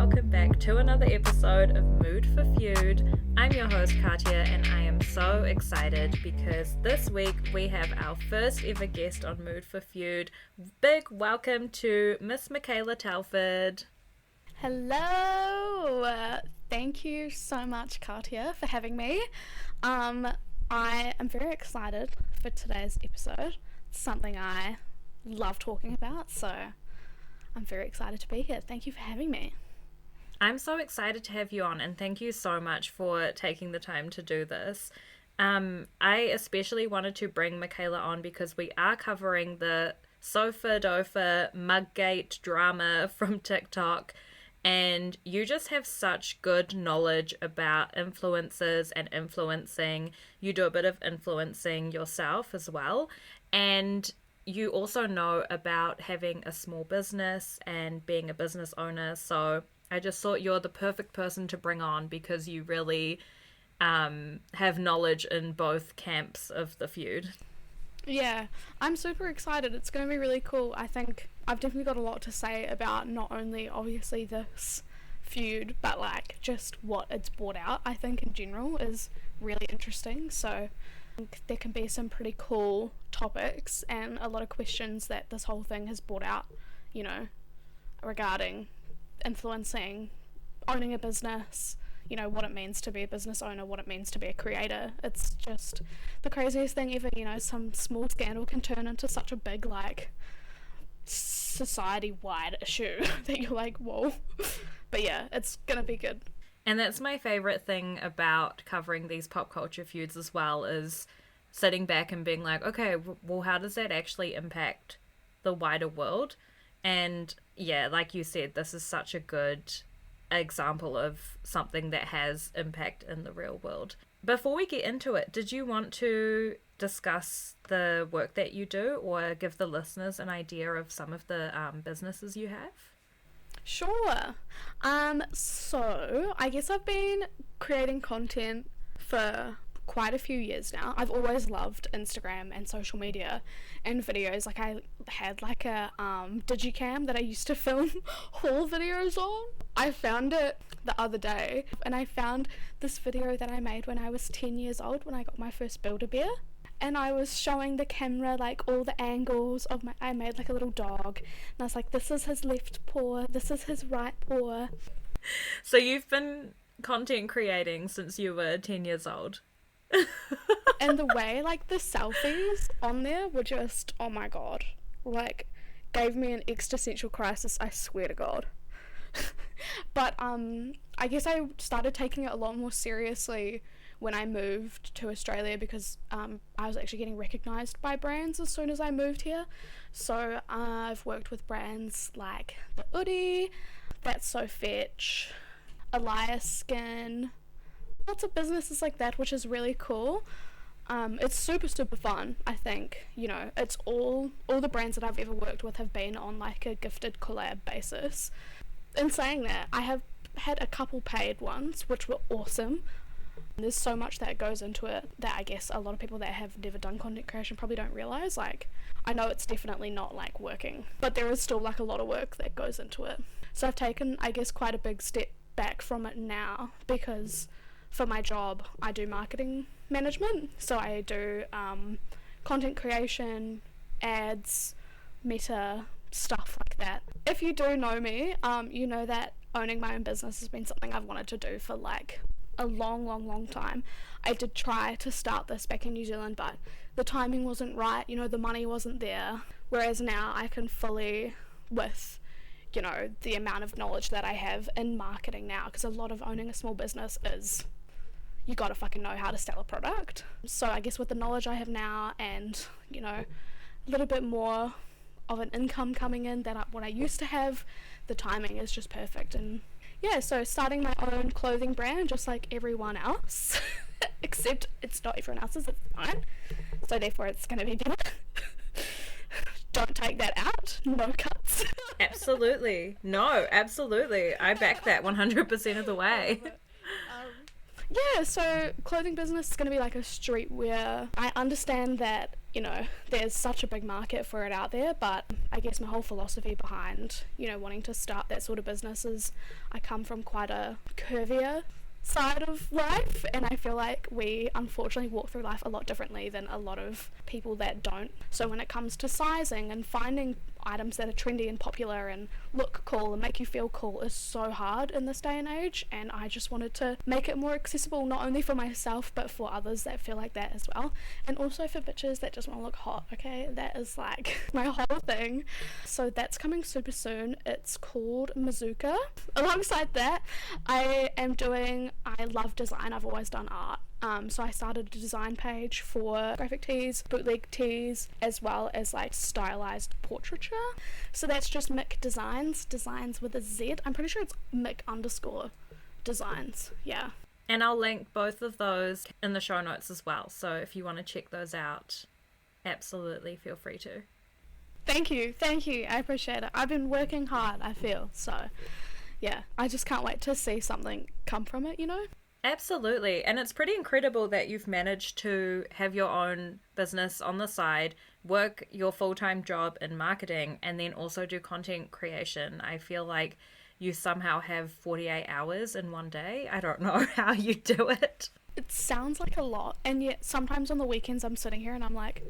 welcome back to another episode of Mood for Feud. I'm your host Katya and I am so excited because this week we have our first ever guest on Mood for Feud. Big welcome to Miss Mikaela Telford. Hello! Thank you so much, Katya, for having me. I am very excited for today's episode. It's something I love talking about, so I'm very excited to be here. Thank you for having me. I'm so excited to have you on, and thank you so much for taking the time to do this. I especially wanted to bring Mikaela on because we are covering the SophaDopha Muggate drama from TikTok, and you just have such good knowledge about influencers and influencing. You do a bit of influencing yourself as well, and you also know about having a small business and being a business owner. So I just thought you're the perfect person to bring on because you really have knowledge in both camps of the feud. Yeah, I'm super excited. It's going to be really cool. I think I've definitely got a lot to say about not only obviously this feud, but like just what it's brought out, I think in general is really interesting. So I think there can be some pretty cool topics and a lot of questions that this whole thing has brought out, you know, regarding influencing, owning a business, you know, what it means to be a business owner, what it means to be a creator. It's just the craziest thing ever. You know, some small scandal can turn into such a big, like, society-wide issue that you're like, whoa. But yeah, it's gonna be good. And that's my favorite thing about covering these pop culture feuds as well, is sitting back and being like, okay, well, how does that actually impact the wider world? And yeah, like you said, this is such a good example of something that has impact in the real world. Before we get into it, did you want to discuss the work that you do or give the listeners an idea of some of the businesses you have? Sure. So I guess I've been creating content for quite a few years now. I've always loved Instagram and social media and videos. Like I had like a digicam that I used to film haul videos on. I found it the other day and I found this video that I made when I was 10 years old when I got my first Build-A-Bear. And I was showing the camera like all the angles of I made like a little dog and I was like, this is his left paw, this is his right paw. So you've been content creating since you were 10 years old. And the way like the selfies on there were just, oh my god, like gave me an existential crisis, I swear to god. But I guess I started taking it a lot more seriously when I moved to Australia because I was actually getting recognised by brands as soon as I moved here. So I've worked with brands like the Hoodie, That's So Fetch, Elias Skin, lots of businesses like that, which is really cool. It's super fun. I think, you know, it's all the brands that I've ever worked with have been on like a gifted collab basis. In saying that, I have had a couple paid ones which were awesome. There's so much that goes into it that I guess a lot of people that have never done content creation probably don't realise. Like, I know it's definitely not like working, but there is still like a lot of work that goes into it. So I've taken, I guess, quite a big step back from it now because for my job I do marketing management. So I do content creation, ads, meta, stuff like that. If you do know me, you know that owning my own business has been something I've wanted to do for like a long time. I did try to start this back in New Zealand, but the timing wasn't right, you know, the money wasn't there. Whereas now I can fully, with, you know, the amount of knowledge that I have in marketing now, because a lot of owning a small business is you gotta fucking know how to sell a product. So I guess with the knowledge I have now and, you know, a little bit more of an income coming in than what I used to have, the timing is just perfect. And yeah, so starting my own clothing brand just like everyone else, except it's not everyone else's, it's mine, so therefore it's going to be better. Don't take that out, no cuts. Absolutely. No, absolutely. I back that 100% of the way. Yeah, so clothing business is going to be like a streetwear. I understand that you know, there's such a big market for it out there. But I guess my whole philosophy behind, you know, wanting to start that sort of business is I come from quite a curvier side of life, and I feel like we unfortunately walk through life a lot differently than a lot of people that don't. So when it comes to sizing and finding items that are trendy and popular and look cool and make you feel cool is so hard in this day and age, and I just wanted to make it more accessible, not only for myself but for others that feel like that as well, and also for bitches that just want to look hot. Okay, that is like my whole thing. So that's coming super soon. It's called Mazuka. Alongside that, I love design. I've always done art. So I started a design page for graphic tees, bootleg tees, as well as like stylized portraiture. So that's just Mick Designs with a Z. I'm pretty sure it's Mick_designs. Yeah. And I'll link both of those in the show notes as well. So if you want to check those out, absolutely feel free to. Thank you. I appreciate it. I've been working hard, I feel. So yeah, I just can't wait to see something come from it, you know? Absolutely. And it's pretty incredible that you've managed to have your own business on the side, work your full-time job in marketing, and then also do content creation. I feel like you somehow have 48 hours in one day. I don't know how you do it. It sounds like a lot, and yet sometimes on the weekends I'm sitting here and I'm like,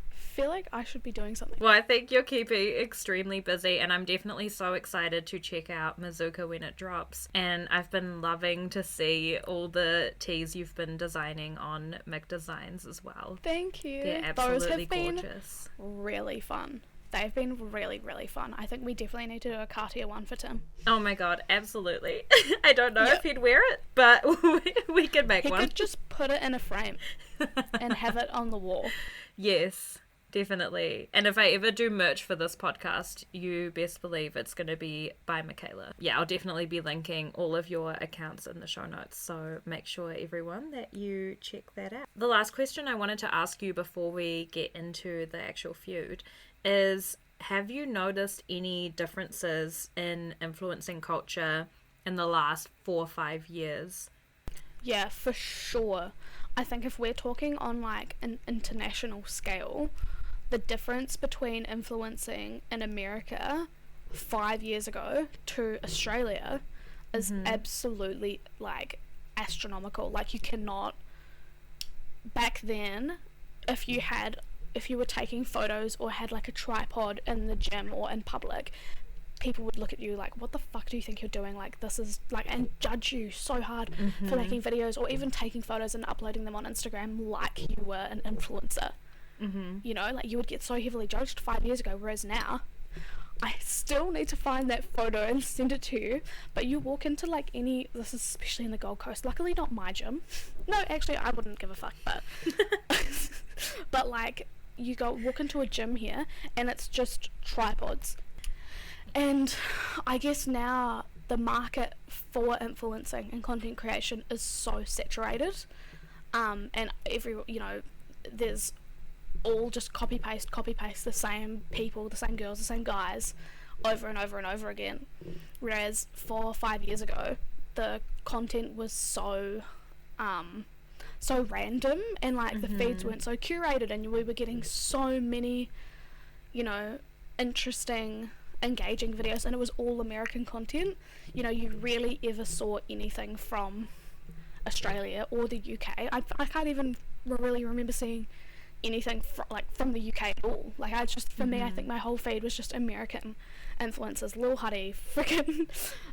feel like I should be doing something. Well, I think you're keeping extremely busy, and I'm definitely so excited to check out Mazuka when it drops. And I've been loving to see all the tees you've been designing on Mick Designs as well. Thank you. They're absolutely Those have gorgeous. Been really fun. They've been really, really fun. I think we definitely need to do a Cartier one for Tim. Oh my god, absolutely. I don't know if he'd wear it, but we could make one. He could just put it in a frame and have it on the wall. Yes. Definitely. And if I ever do merch for this podcast, you best believe it's going to be by Mikaela. Yeah, I'll definitely be linking all of your accounts in the show notes, so make sure, everyone, that you check that out. The last question I wanted to ask you before we get into the actual feud is, have you noticed any differences in influencing culture in the last 4 or 5 years? Yeah, for sure. I think if we're talking on like an international scale, the difference between influencing in America 5 years ago to Australia is absolutely like astronomical. Like, you cannot, back then, if you were taking photos or had like a tripod in the gym or in public, people would look at you like, what the fuck do you think you're doing? Like, this is like, and judge you so hard for making videos or even taking photos and uploading them on Instagram like you were an influencer. You know, like, you would get so heavily judged 5 years ago, whereas now I still need to find that photo and send it to you. But you walk into like this is especially in the Gold Coast, luckily not my gym, no, actually I wouldn't give a fuck, but but like, you walk into a gym here and it's just tripods. And I guess now the market for influencing and content creation is so saturated, and there's all just copy paste the same people, the same girls, the same guys over and over and over again. Whereas 4 or 5 years ago, the content was so random, and like the feeds weren't so curated, and we were getting so many, you know, interesting, engaging videos, and it was all American content. You know, you rarely ever saw anything from Australia or the UK. I can't even really remember seeing anything from the UK at all. Like, for me, I think my whole feed was just American influencers. Lil Huddy, freaking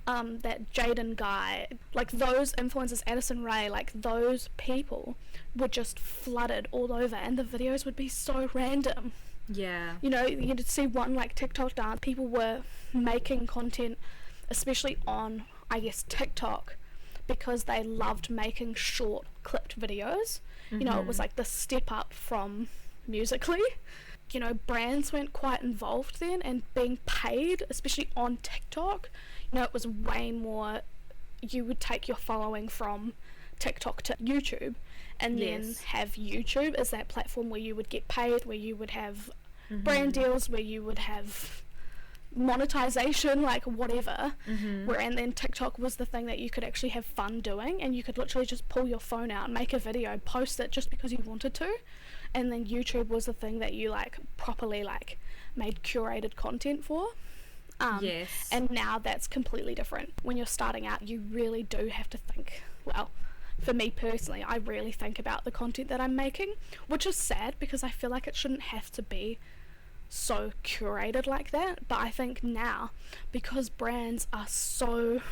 that Jaden guy, like those influencers, Addison Rae, like those people were just flooded all over, and the videos would be so random. Yeah. You know, you'd see one like TikTok dance. People were making content, especially on, I guess, TikTok, because they loved making short clipped videos. You know, it was like the step up from Musical.ly. You know, brands weren't quite involved then, and being paid, especially on TikTok, you know, it was way more, you would take your following from TikTok to YouTube, and then have YouTube as that platform where you would get paid, where you would have brand deals, where you would have monetization, like whatever, and then TikTok was the thing that you could actually have fun doing, and you could literally just pull your phone out and make a video, post it just because you wanted to, and then YouTube was the thing that you like properly like made curated content for. Yes. And now that's completely different. When you're starting out, you really do have to think, well, for me personally, I really think about the content that I'm making, which is sad because I feel like it shouldn't have to be so curated like that. But I think now, because brands are so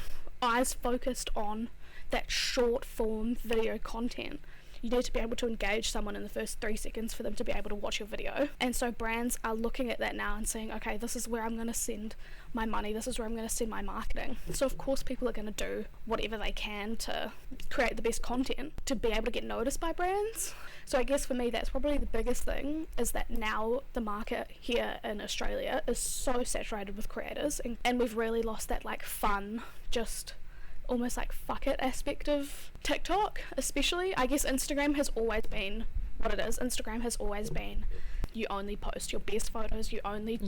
eyes focused on that short form video content, you need to be able to engage someone in the first 3 seconds for them to be able to watch your video. And so brands are looking at that now and saying, okay, this is where I'm going to send my money, this is where I'm going to send my marketing. So of course people are going to do whatever they can to create the best content to be able to get noticed by brands. So I guess for me that's probably the biggest thing, is that now the market here in Australia is so saturated with creators, and we've really lost that like fun, just almost like fuck it aspect of TikTok. Especially, I guess Instagram has always been what it is. Instagram has always been, you only post your best photos, you only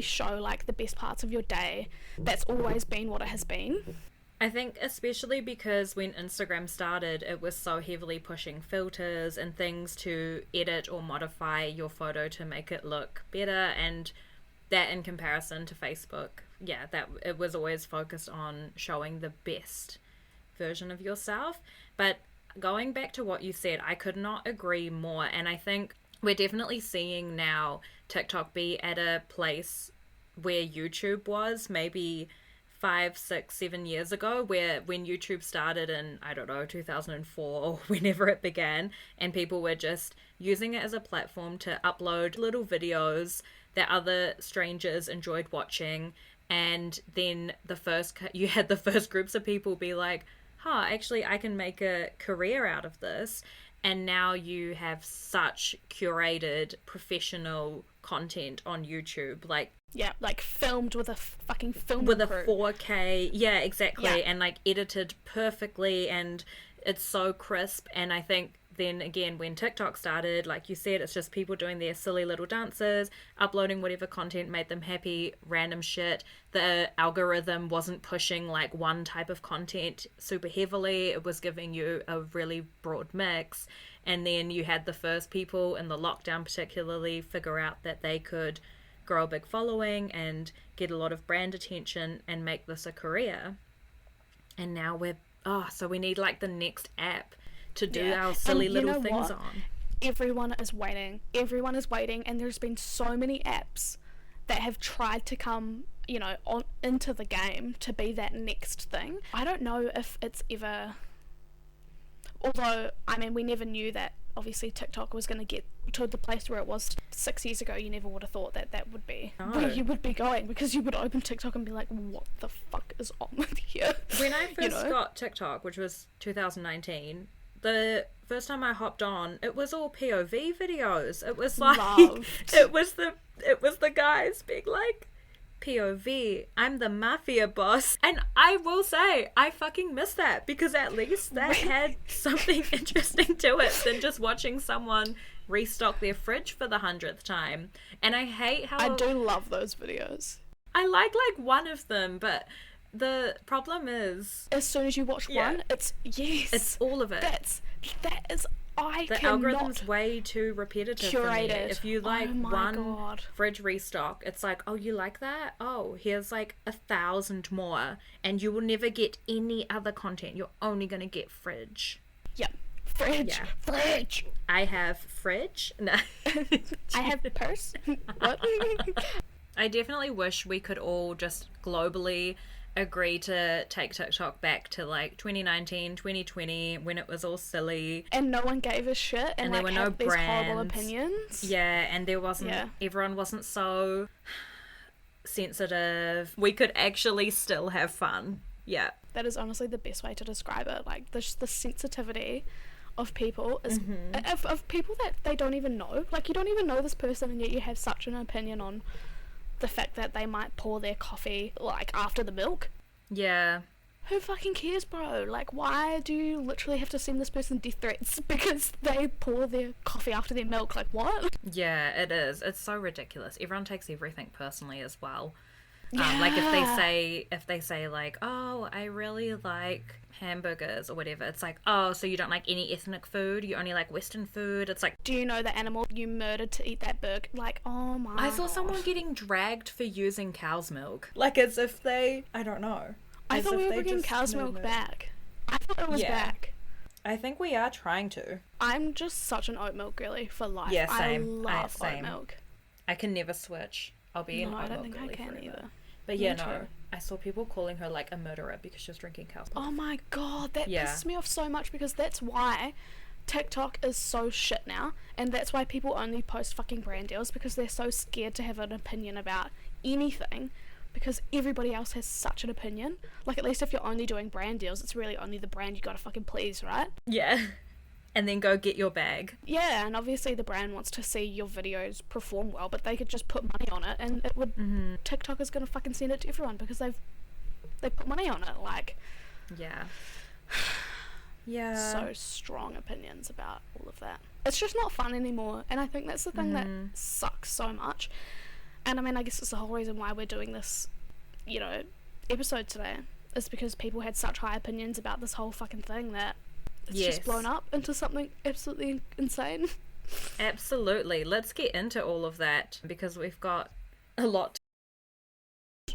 show like the best parts of your day. That's always been what it has been. I think especially because when Instagram started, it was so heavily pushing filters and things to edit or modify your photo to make it look better, and that in comparison to Facebook, that it was always focused on showing the best version of yourself. But going back to what you said, I could not agree more. And I think we're definitely seeing now TikTok be at a place where YouTube was maybe 5, 6, 7 years ago, where when YouTube started in, I don't know, 2004 or whenever it began, and people were just using it as a platform to upload little videos that other strangers enjoyed watching. And then you had the first groups of people be like, actually I can make a career out of this. And now you have such curated professional content on YouTube, like filmed with a fucking film with crew. A 4K, exactly, and like edited perfectly, and it's so crisp. And I think then again, when TikTok started, like you said, it's just people doing their silly little dances, uploading whatever content made them happy, random shit. The algorithm wasn't pushing like one type of content super heavily. It was giving you a really broad mix. And then you had the first people in the lockdown particularly figure out that they could grow a big following and get a lot of brand attention and make this a career. And now so we need like the next app to do our silly little things on. Everyone is waiting, and there's been so many apps that have tried to come, into the game to be that next thing. I don't know if it's ever, although I mean we never knew that obviously TikTok was going to get to the place where it was 6 years ago. You never would have thought that would be where you would be going, because you would open TikTok and be like, what the fuck is on with here? When I first got TikTok, which was 2019, the first time I hopped on, it was all POV videos. It was like it was the guys being like, POV, I'm the mafia boss. And I will say, I fucking miss that, because at least that had something interesting to it than just watching someone restock their fridge for the 100th time. And I hate how... I do love those videos. I like one of them, but the problem is... as soon as you watch one, it's all of it. That is... The algorithm's way too repetitive for me. If you like one fridge restock, it's like, oh, you like that? Oh, here's like 1,000 more, and you will never get any other content. You're only gonna get fridge. Yep. Fridge. I have fridge. No. I have purse. What? I definitely wish we could all just globally agree to take TikTok back to like 2019, 2020, when it was all silly and no one gave a shit, and there like were no these brands. horrible opinions. And there wasn't everyone wasn't so sensitive. We could actually still have fun. That is honestly the best way to describe it. Like the sensitivity of people is of people that they don't even know. Like, you don't even know this person, and yet you have such an opinion on the fact that they might pour their coffee like after the milk. Who fucking cares, bro? Like, why do you literally have to send this person death threats because they pour their coffee after their milk? Like, what? It is. It's so ridiculous. Everyone takes everything personally as well. Yeah. Like if they say like, oh, I really like hamburgers or whatever, it's like, oh, so you don't like any ethnic food, you only like Western food. It's like, do you know the animal you murdered to eat that burger? Like, oh my I saw God. someone getting dragged for using cow's milk, like as if they, I don't know, I as thought if we were they bringing just cow's know milk back. I thought it was back. I think we are trying to. I'm just such an oat milk girly for life. Yeah, same. I love same. oat milk. I can never switch. I'll be an No, oat I don't milk think I girly can forever. either. But yeah, Me no. too. I saw people calling her like a murderer because she was drinking cow's milk. Oh my God, that Yeah. pisses me off so much, because that's why TikTok is so shit now, and that's why people only post fucking brand deals, because they're so scared to have an opinion about anything, because everybody else has such an opinion. Like, at least if you're only doing brand deals, it's really only the brand you gotta fucking please, right? Yeah. And then go get your bag. Yeah, and obviously the brand wants to see your videos perform well, but they could just put money on it, and it would. TikTok is gonna fucking send it to everyone because they put money on it. Like, Yeah. Yeah. so strong opinions about all of that. It's just not fun anymore, and I think that's the thing that sucks so much. And I mean, I guess it's the whole reason why we're doing this, episode today, is because people had such high opinions about this whole fucking thing that it's just blown up into something absolutely insane. Absolutely. Let's get into all of that because we've got a lot.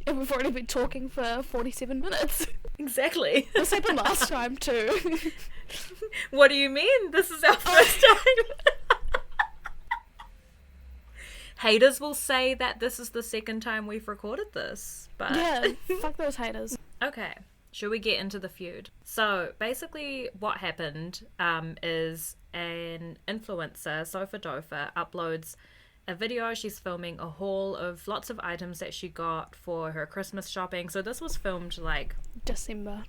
And we've already been talking for 47 minutes. Exactly. This happened last time too. What do you mean? This is our first time. Haters will say that this is the second time we've recorded this, but Yeah, fuck those haters. Okay, should we get into the feud? So basically what happened is an influencer, SophaDopha, uploads a video. She's filming a haul of lots of items that she got for her Christmas shopping. So this was filmed like December.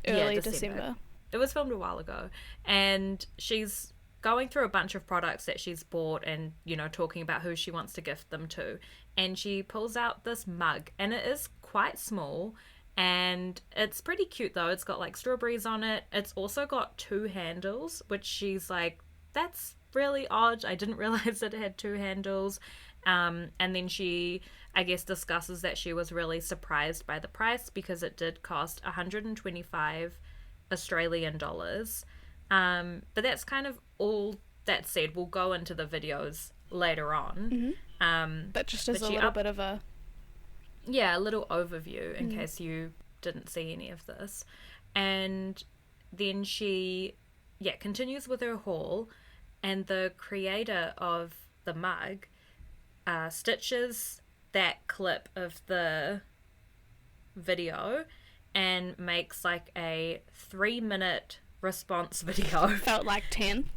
Early December. It was filmed a while ago. And she's going through a bunch of products that she's bought and, talking about who she wants to gift them to. And she pulls out this mug, and it is quite small. And it's pretty cute though. It's got like strawberries on it. It's also got 2 handles, which she's like, that's really odd. I didn't realize that it had 2 handles. And then she, I guess, discusses that she was really surprised by the price because it did cost 125 Australian dollars. But that's kind of all that said. We'll go into the videos later on. But just as a little bit of a... Yeah, a little overview in case you didn't see any of this. And then she, continues with her haul, and the creator of the mug stitches that clip of the video and makes like a 3-minute response video. Felt like 10.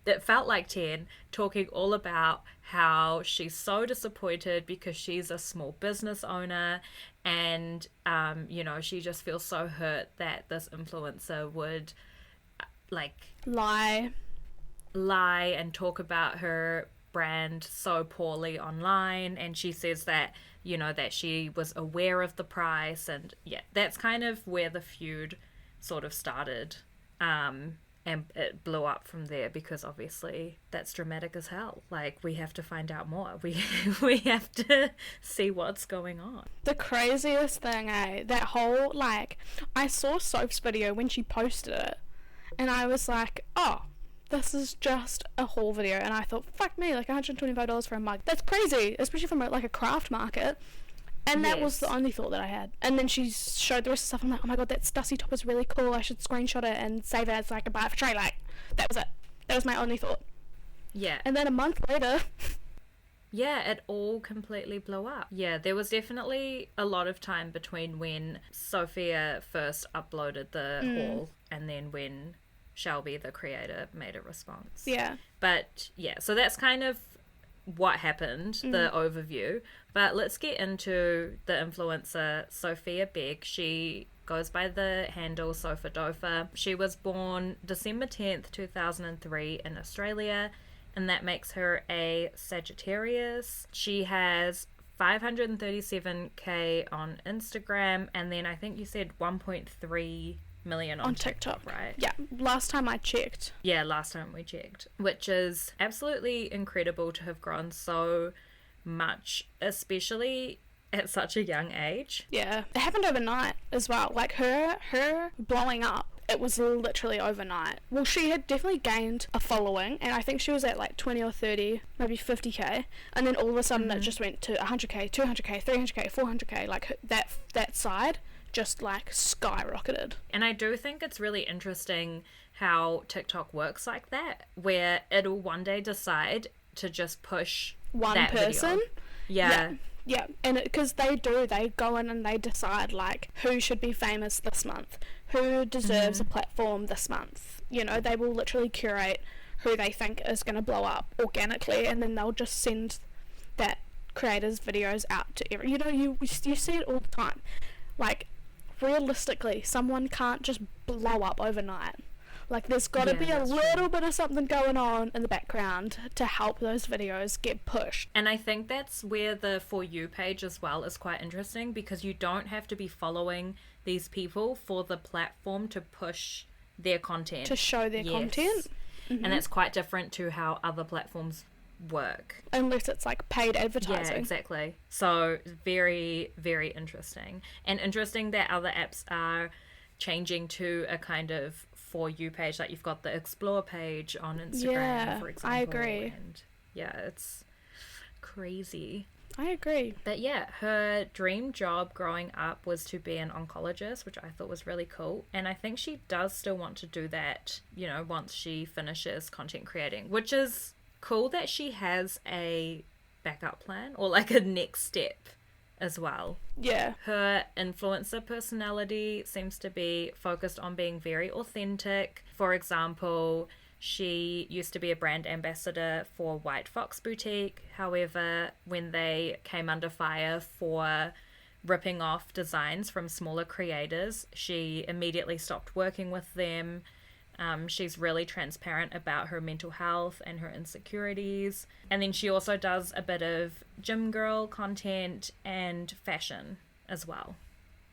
It felt like 10, talking all about how she's so disappointed because she's a small business owner and, she just feels so hurt that this influencer would, Lie and talk about her brand so poorly online. And she says that, that she was aware of the price. And, that's kind of where the feud sort of started. And it blew up from there because obviously that's dramatic as hell. Like, we have to find out more. We have to see what's going on. The craziest thing, that whole, I saw Soph's video when she posted it, and I was like, oh, this is just a haul video. And I thought, fuck me, $125 for a mug. That's crazy, especially from a craft market. And that was the only thought that I had. And then she showed the rest of the stuff. I'm like, oh my god, that Stussy top is really cool. I should screenshot it and save it as a buy for tray. That was it. That was my only thought. Yeah. And then a month later... Yeah, it all completely blew up. Yeah, there was definitely a lot of time between when Sophia first uploaded the haul and then when Shelby, the creator, made a response. Yeah. But, so that's kind of what happened, the overview. But let's get into the influencer Sophia Begg. She goes by the handle SophaDopha. She was born December 10th, 2003 in Australia, and that makes her a Sagittarius. She has 537k on Instagram, and then I think you said 1.3 million on TikTok, right? Yeah, last time I checked. Yeah, last time we checked, which is absolutely incredible to have grown so much, especially at such a young age. Yeah, it happened overnight as well. Like her blowing up, it was literally overnight. Well, she had definitely gained a following, and I think she was at like 20 or 30, maybe 50k, and then all of a sudden it just went to 100k, 200k, 300k, 400k. Like that side just like skyrocketed. And I do think it's really interesting how TikTok works like that, where it'll one day decide to just push one that person. Video. Yeah, and because they go in and they decide like who should be famous this month, who deserves a platform this month. You know, they will literally curate who they think is going to blow up organically, and then they'll just send that creators' videos out to every. You know, you see it all the time. Like, realistically, someone can't just blow up overnight. Like, there's got to be a little bit of something going on in the background to help those videos get pushed. And I think that's where the For You page as well is quite interesting, because you don't have to be following these people for the platform to push their content. To show their content. And that's quite different to how other platforms work. Unless it's like paid advertising. Yeah, exactly. So very, very interesting. And interesting that other apps are changing to a kind of For You page. Like, you've got the Explore page on Instagram, for example. I agree. And yeah, it's crazy. I agree. But yeah, her dream job growing up was to be an oncologist, which I thought was really cool. And I think she does still want to do that, you know, once she finishes content creating, which is cool that she has a backup plan or like a next step as well. Yeah. Her influencer personality seems to be focused on being very authentic. For example, she used to be a brand ambassador for White Fox Boutique. However, when they came under fire for ripping off designs from smaller creators, she immediately stopped working with them. She's really transparent about her mental health and her insecurities. And then she also does a bit of gym girl content and fashion as well.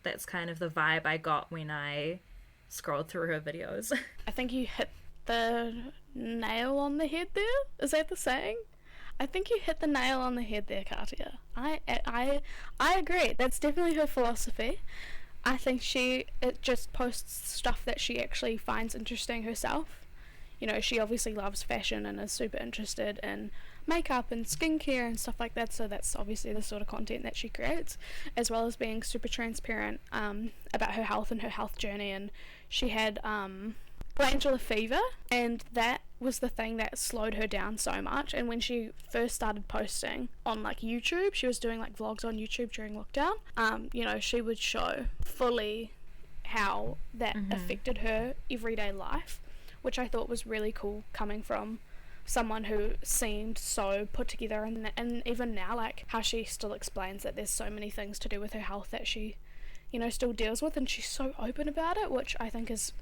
That's kind of the vibe I got when I scrolled through her videos. I think you hit the nail on the head there. Is that the saying? I think you hit the nail on the head there, Katia. I agree. That's definitely her philosophy. I think it just posts stuff that she actually finds interesting herself. You know, she obviously loves fashion and is super interested in makeup and skincare and stuff like that, so that's obviously the sort of content that she creates, as well as being super transparent about her health and her health journey. And she had glandular fever, and that was the thing that slowed her down so much. And when she first started posting on like YouTube, she was doing like vlogs on YouTube during lockdown, you know, she would show fully how that affected her everyday life, which I thought was really cool coming from someone who seemed so put together. And even now, like, how she still explains that there's so many things to do with her health that she, you know, still deals with, and she's so open about it, which I think is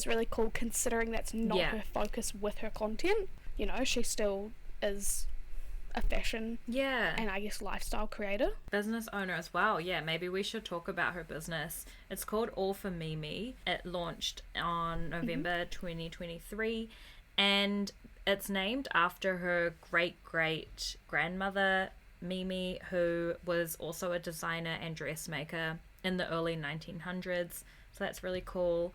really cool, considering that's not her focus with her content. You know, she still is a fashion and I guess lifestyle creator, business owner as well. Yeah, maybe we should talk about her business. It's called All for Mimi. It launched on November 2023, and it's named after her great grandmother Mimi, who was also a designer and dressmaker in the early 1900s. So that's really cool.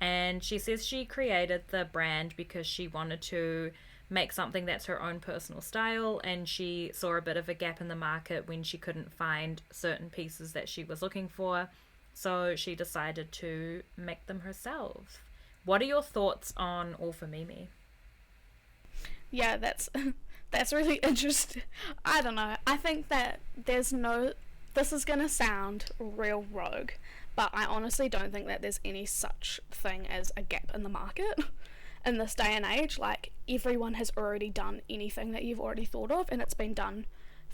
And she says she created the brand because she wanted to make something that's her own personal style, and she saw a bit of a gap in the market when she couldn't find certain pieces that she was looking for. So she decided to make them herself. What are your thoughts on All for Mimi? Yeah, that's really interesting. I don't know. I think that this is gonna sound real rogue, but I honestly don't think that there's any such thing as a gap in the market in this day and age. Like, everyone has already done anything that you've already thought of, and it's been done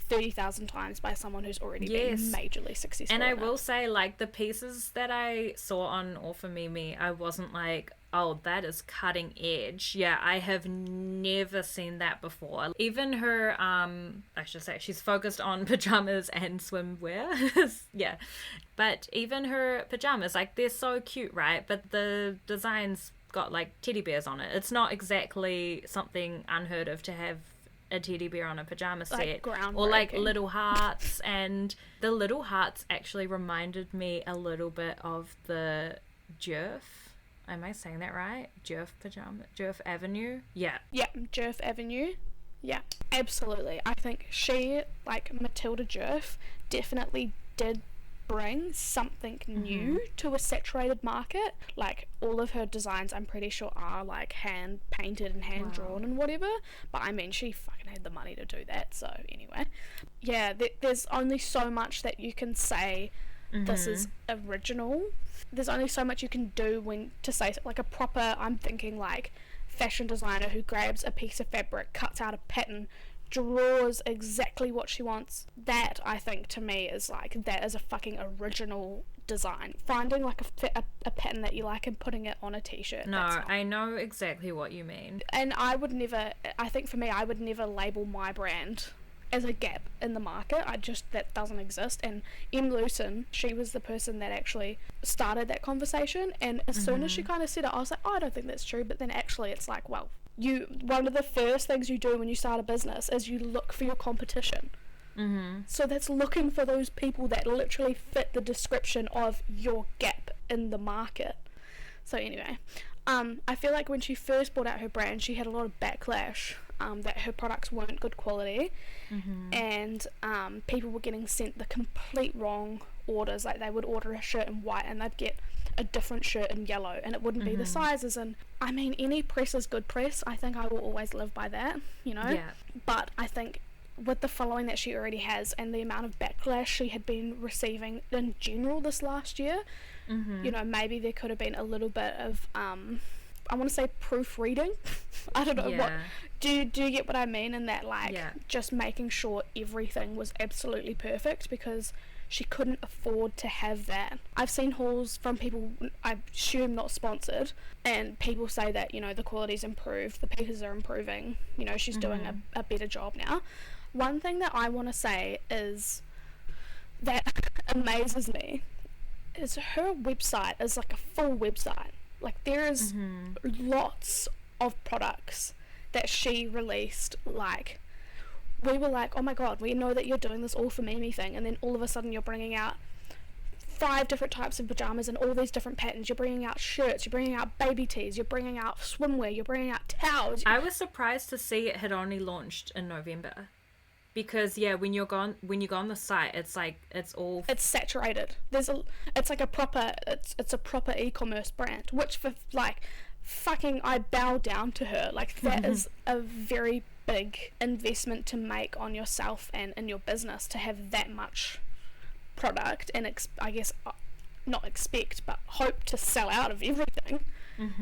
30,000 times by someone who's already been majorly successful. And I will say, like, the pieces that I saw on All for Mimi, I wasn't like, oh, that is cutting edge. Yeah, I have never seen that before. Even her, I should say, she's focused on pajamas and swimwear. Yeah. But even her pajamas, like, they're so cute, right? But the designs got, like, teddy bears on it. It's not exactly something unheard of to have a teddy bear on a pajama set. Like groundbreaking. Or like little hearts, and the little hearts actually reminded me a little bit of the Jerf. Am I saying that right? Jerf Avenue? Yeah. Yeah, Jerf Avenue. Yeah, absolutely. I think she, like Matilda Jerf, definitely did bring something new to a saturated market. Like, all of her designs, I'm pretty sure, are like hand painted and hand drawn and whatever, but I mean, she fucking had the money to do that. So anyway, yeah, there's only so much that you can say this is original. There's only so much you can do when to say like a proper, I'm thinking like fashion designer who grabs a piece of fabric, cuts out a pattern, draws exactly what she wants. That, I think, to me is like, that is a fucking original design. Finding like a pattern that you like and putting it on a t-shirt. No, I know exactly what you mean. And I think for me, I would never label my brand as a gap in the market. That doesn't exist. And Em Lewson, she was the person that actually started that conversation, and as soon as she kind of said it, I was like, oh, I don't think that's true. But then actually it's like, well, one of the first things you do when you start a business is you look for your competition. So that's looking for those people that literally fit the description of your gap in the market. So anyway, I feel like when she first brought out her brand, she had a lot of backlash, that her products weren't good quality, and people were getting sent the complete wrong orders. Like, they would order a shirt in white and they'd get a different shirt in yellow, and it wouldn't be the sizes. And I mean, any press is good press. I think I will always live by that, you know. Yeah. But I think with the following that she already has and the amount of backlash she had been receiving in general this last year, you know, maybe there could have been a little bit of I want to say proofreading. I don't know what. Do you get what I mean? In that, like, just making sure everything was absolutely perfect, because she couldn't afford to have that. I've seen hauls from people, I assume not sponsored, and people say that, you know, the quality's improved, the pieces are improving, you know, she's doing a better job now. One thing that I want to say is that amazes me is her website is like a full website. Like, there is lots of products that she released. Like, we were like, oh my god, we know that you're doing this all for Mimi thing, and then all of a sudden you're bringing out 5 different types of pajamas and all these different patterns. You're bringing out shirts, you're bringing out baby tees, you're bringing out swimwear, you're bringing out towels. I was surprised to see it had only launched in November. Because when you go on the site, it's like it's saturated. It's like a proper e-commerce brand, which for like fucking I bow down to her. Like, that is a very big investment to make on yourself and in your business, to have that much product and I guess not expect but hope to sell out of everything.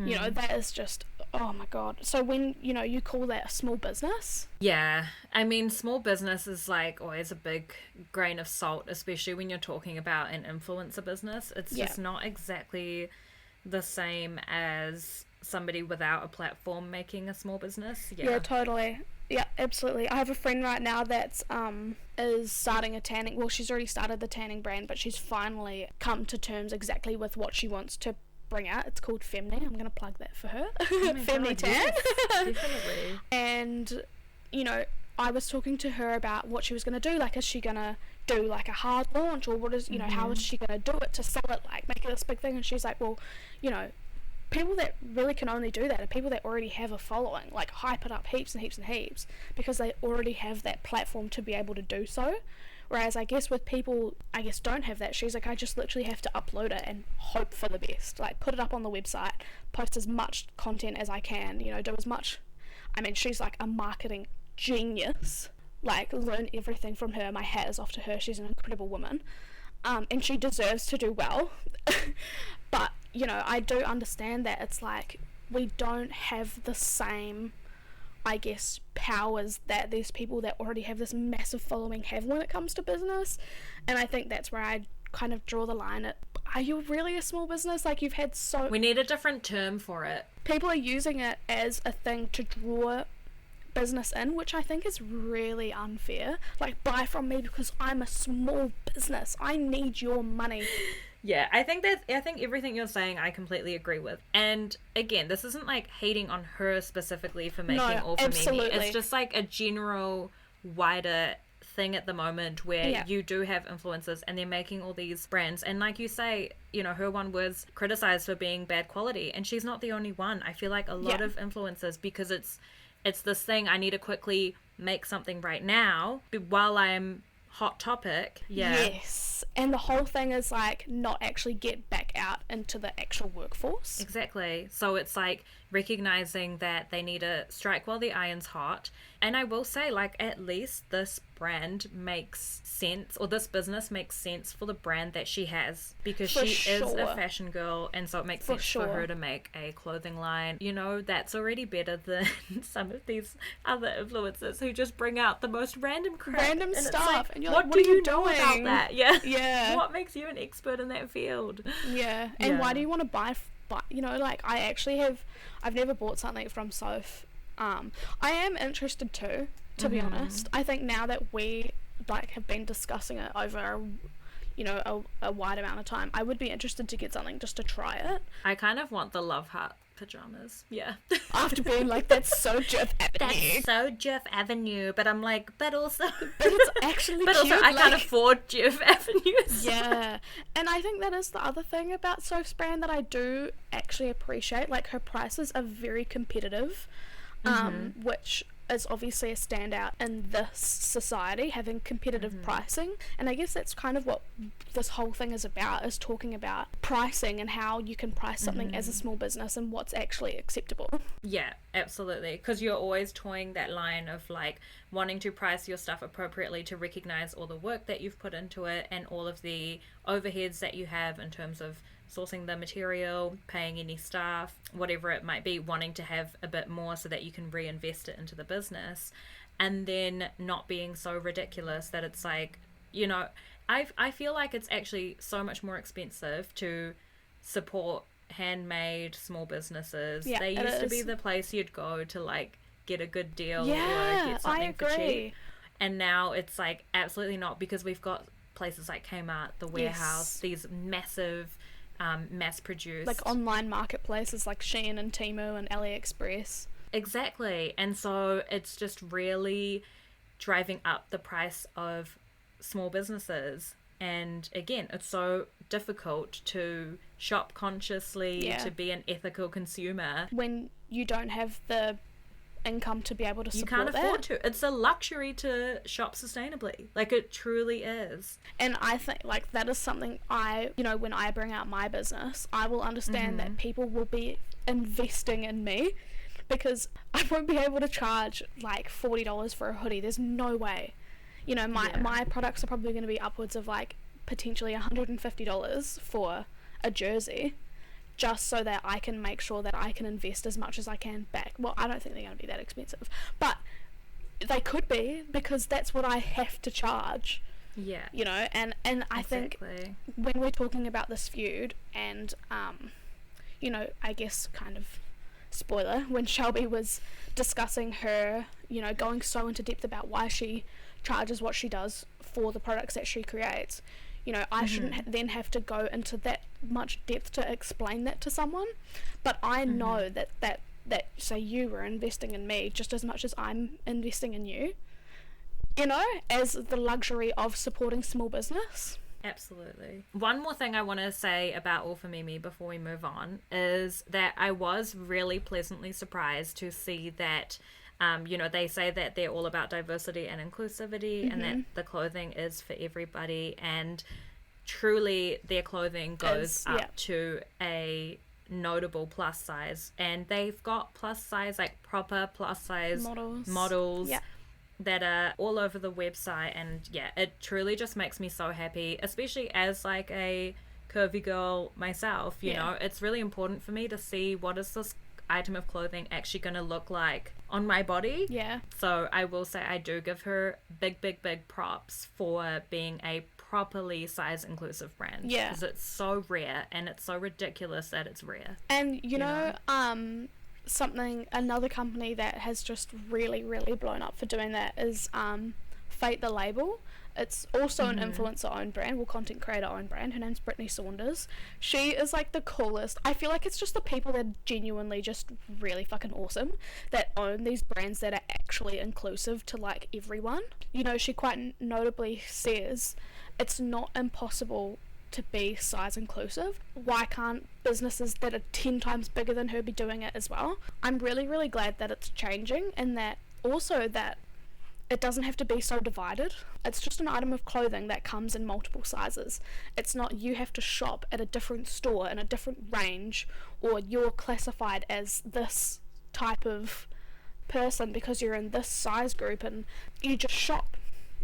You know, that is just, oh my god. So when, you know, you call that a small business? Yeah, I mean, small business is like always a big grain of salt, especially when you're talking about an influencer business. It's just not exactly the same as somebody without a platform making a small business. Yeah, totally. Yeah, absolutely. I have a friend right now that's is starting a tanning, well, she's already started the tanning brand, but she's finally come to terms exactly with what she wants to bring out. It's called Femni. I'm going to plug that for her. Femni Tan. Yes, definitely. And, you know, I was talking to her about what she was going to do. Like, is she going to do like a hard launch, or what is, you know, how is she going to do it to sell it, like make it this big thing? And she's like, well, you know, people that really can only do that are people that already have a following, like hype it up heaps and heaps and heaps, because they already have that platform to be able to do so. Whereas I guess with people, I guess, don't have that, she's like, I just literally have to upload it and hope for the best. Like, put it up on the website, post as much content as I can, you know, do as much. I mean, she's like a marketing genius. Like, learn everything from her. My hat is off to her. She's an incredible woman. And she deserves to do well. But, you know, I do understand that it's like, we don't have the same, I guess, powers that these people that already have this massive following have when it comes to business. And I think that's where I kind of draw the line at, are you really a small business? Like, you've had so... We need a different term for it. People are using it as a thing to draw business in, which I think is really unfair. Like, buy from me because I'm a small business. I need your money. Yeah, I think everything you're saying I completely agree with. And again, this isn't like hating on her specifically for making All For Mimi. It's just like a general wider thing at the moment where you do have influencers and they're making all these brands, and like you say, you know, her one was criticized for being bad quality, and she's not the only one. I feel like a lot of influencers, because it's this thing, I need to quickly make something right now while I'm hot topic. Yes, and the whole thing is like not actually get back out into the actual workforce. Exactly. So it's like recognizing that they need to strike while the iron's hot. And I will say, like, at least this brand makes sense, or this business makes sense for the brand that she has, because she is a fashion girl, and so it makes sense for her to make a clothing line. You know, that's already better than some of these other influencers who just bring out the most random crap. Random and stuff. Like, and you're what like, do you know about that? Yeah. Yeah. What makes you an expert in that field? Yeah. And why do you want to buy, you know, like, I've never bought something from Soph. I am interested too, to be honest. I think now that we like have been discussing it over a wide amount of time, I would be interested to get something just to try it. I kind of want the Love Heart pajamas. Yeah. After being like, that's so Jeff Avenue. That's so Jeff Avenue, but I'm like, but it's actually but cute, also I can't afford Jeff Avenue. So. Yeah. And I think that is the other thing about Soph's brand that I do actually appreciate. Like, her prices are very competitive, which is obviously a standout in this society, having competitive pricing. And I guess that's kind of what this whole thing is about, is talking about pricing and how you can price something as a small business and what's actually acceptable. Yeah, absolutely. Because you're always toying that line of like wanting to price your stuff appropriately to recognize all the work that you've put into it and all of the overheads that you have in terms of sourcing the material, paying any staff, whatever it might be, wanting to have a bit more so that you can reinvest it into the business, and then not being so ridiculous that it's like, you know, I feel like it's actually so much more expensive to support handmade small businesses. They used to be the place you'd go to like get a good deal or get something for cheap, and now it's like absolutely not, because we've got places like Kmart, the Warehouse, these massive mass-produced, like, online marketplaces like Shein and Temu and AliExpress. Exactly. And so it's just really driving up the price of small businesses. And again, it's so difficult to shop consciously, to be an ethical consumer when you don't have the income to be able to support that. You can't afford to. It's a luxury to shop sustainably. Like, it truly is. And I think, like, that is something when I bring out my business, I will understand that people will be investing in me, because I won't be able to charge like $40 for a hoodie. There's no way. You know, my products are probably going to be upwards of like potentially $150 for a jersey, just so that I can make sure that I can invest as much as I can back. Well, I don't think they're going to be that expensive, but they could be, because that's what I have to charge. Yeah. You know, and I think when we're talking about this feud, and you know, I guess kind of spoiler, when Shelby was discussing her, you know, going so into depth about why she charges what she does for the products that she creates, you know, I shouldn't then have to go into that much depth to explain that to someone. But I know that say you were investing in me just as much as I'm investing in you, you know, as the luxury of supporting small business. Absolutely. One more thing I want to say about All For Mimi before we move on is that I was really pleasantly surprised to see that you know, they say that they're all about diversity and inclusivity, and that the clothing is for everybody, and truly their clothing goes up to a notable plus size, and they've got plus size, like proper plus size models that are all over the website, and it truly just makes me so happy, especially as like a curvy girl myself, you know. It's really important for me to see what is this item of clothing actually going to look like on my body. So I will say I do give her big props for being a properly size inclusive brand, because it's so rare, and it's so ridiculous that it's rare. And you know another company that has just really blown up for doing that is Fate the label. It's also an influencer owned brand, well, content creator owned brand. Her name's Brittany Saunders. She is like the coolest. I feel like it's just the people that are genuinely just really fucking awesome that own these brands that are actually inclusive to like everyone. You know, she quite notably says it's not impossible to be size inclusive. Why can't businesses that are 10 times bigger than her be doing it as well? I'm really, really glad that it's changing, and that also that it doesn't have to be so divided. It's just an item of clothing that comes in multiple sizes. It's not you have to shop at a different store in a different range, or you're classified as this type of person because you're in this size group, and you just shop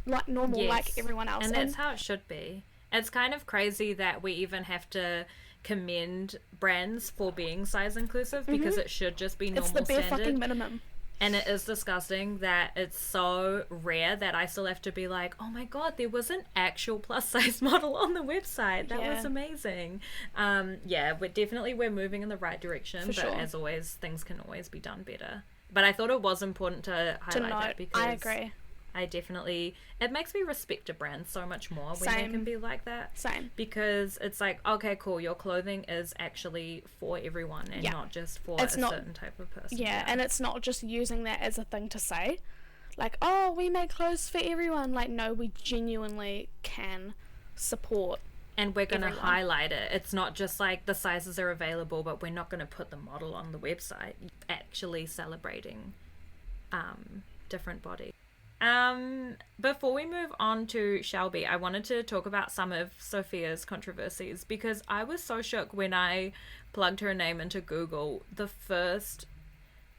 like normal, like everyone else. And that's how it should be. It's kind of crazy that we even have to commend brands for being size inclusive, because it should just be normal standard. It's the bare fucking minimum. And it is disgusting that it's so rare that I still have to be like, oh my god, there was an actual plus size model on the website. That was amazing. We're moving in the right direction. But as always, things can always be done better. But I thought it was important to highlight that, because I agree. It makes me respect a brand so much more when they can be like that. Same. Because it's like, okay, cool, your clothing is actually for everyone and not just for certain type of person. Yeah, and it's not just using that as a thing to say. Like, oh, we make clothes for everyone. Like, no, we genuinely can support and we're going to highlight it. It's not just like the sizes are available, but we're not going to put the model on the website. Actually celebrating different bodies. Before we move on to Shelby, I wanted to talk about some of Sophia's controversies, because I was so shook when I plugged her name into Google. The first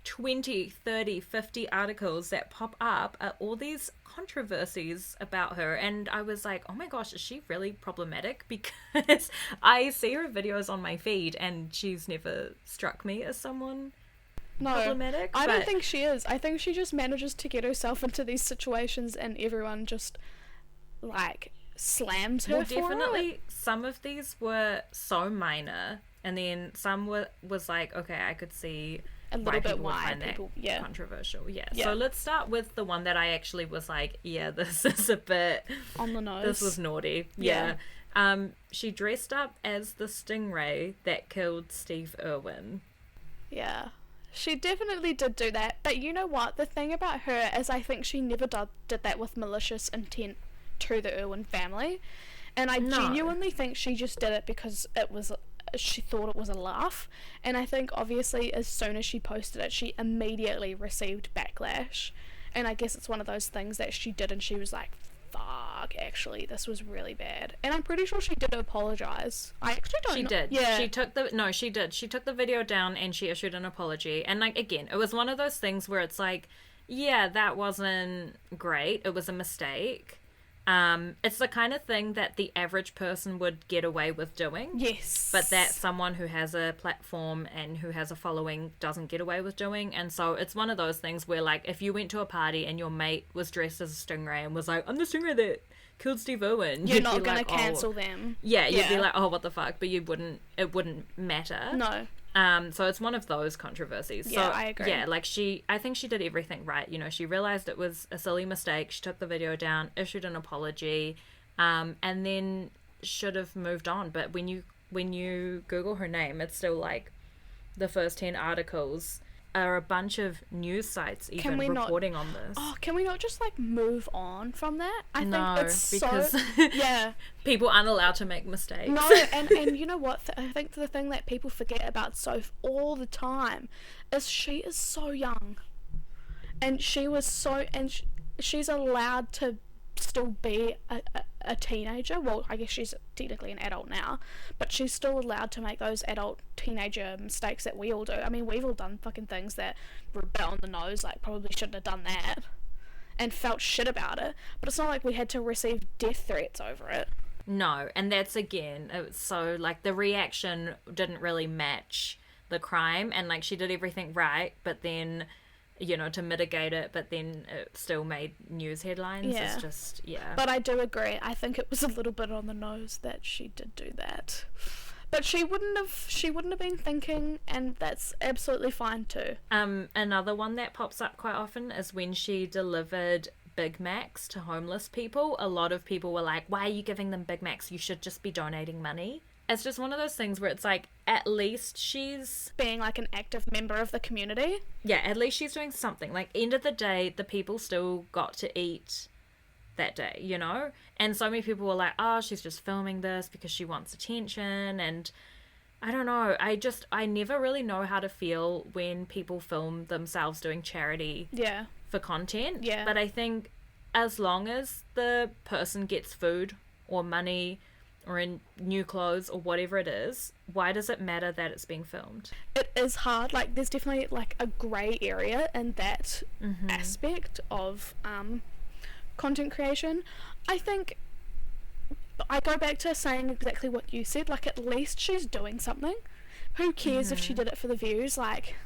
20, 30, 50 articles that pop up are all these controversies about her, and I was like, oh my gosh, is she really problematic? Because I see her videos on my feed and she's never struck me as someone problematic. I don't think she is. I think she just manages to get herself into these situations and everyone just like slams her for definitely it. Some of these were so minor, and then some was like, okay, I could see a little bit why people controversial. So let's start with the one that I actually was like, this is a bit on the nose. This was naughty. She dressed up as the stingray that killed Steve Irwin. She definitely did do that, but you know what? The thing about her is I think she never did that with malicious intent to the Irwin family, and I genuinely think she just did it because she thought it was a laugh, and I think obviously as soon as she posted it, she immediately received backlash, and I guess it's one of those things that she did and she was like, fuck, actually this was really bad, and I'm pretty sure she did apologize. I actually don't know. She did. She did. She took the video down and she issued an apology, and like, again, it was one of those things where it's like, that wasn't great, it was a mistake. It's the kind of thing that the average person would get away with doing. Yes. But that someone who has a platform and who has a following doesn't get away with doing. And so it's one of those things where, like, if you went to a party and your mate was dressed as a stingray and was like, I'm the stingray that killed Steve Irwin, you're not going to cancel them. Yeah, you'd be like, oh, what the fuck? But it wouldn't matter. No. So it's one of those controversies. Yeah, so, I agree. Yeah, like I think she did everything right. You know, she realized it was a silly mistake. She took the video down, issued an apology, and then should have moved on. But when you Google her name, it's still like the first 10 articles are a bunch of news sites even reporting on this. Oh, can we not just like move on from that? I think it's because so people aren't allowed to make mistakes. No, and you know what? I think the thing that people forget about Soph all the time is she is so young, and she's allowed to still be a teenager. Well, I guess she's technically an adult now, but she's still allowed to make those adult teenager mistakes that we all do. I mean, we've all done fucking things that were a bit on the nose, like probably shouldn't have done that, and felt shit about it, but it's not like we had to receive death threats over it. No, and that's, again, so like the reaction didn't really match the crime, and like she did everything right, but then, you know, to mitigate it, but then it still made news headlines. Yeah. It's just, But I do agree. I think it was a little bit on the nose that she did do that. But she wouldn't have been thinking, and that's absolutely fine too. Another one that pops up quite often is when she delivered Big Macs to homeless people, a lot of people were like, why are you giving them Big Macs? You should just be donating money. It's just one of those things where it's like, at least she's being like an active member of the community. Yeah, at least she's doing something. Like, end of the day, the people still got to eat that day, you know? And so many people were like, oh, she's just filming this because she wants attention. And I don't know. I never really know how to feel when people film themselves doing charity for content. Yeah. But I think as long as the person gets food or money or in new clothes or whatever it is, why does it matter that it's being filmed? It is hard. Like, there's definitely like a grey area in that aspect of content creation. I think I go back to saying exactly what you said. Like, at least she's doing something. Who cares if she did it for the views? Like,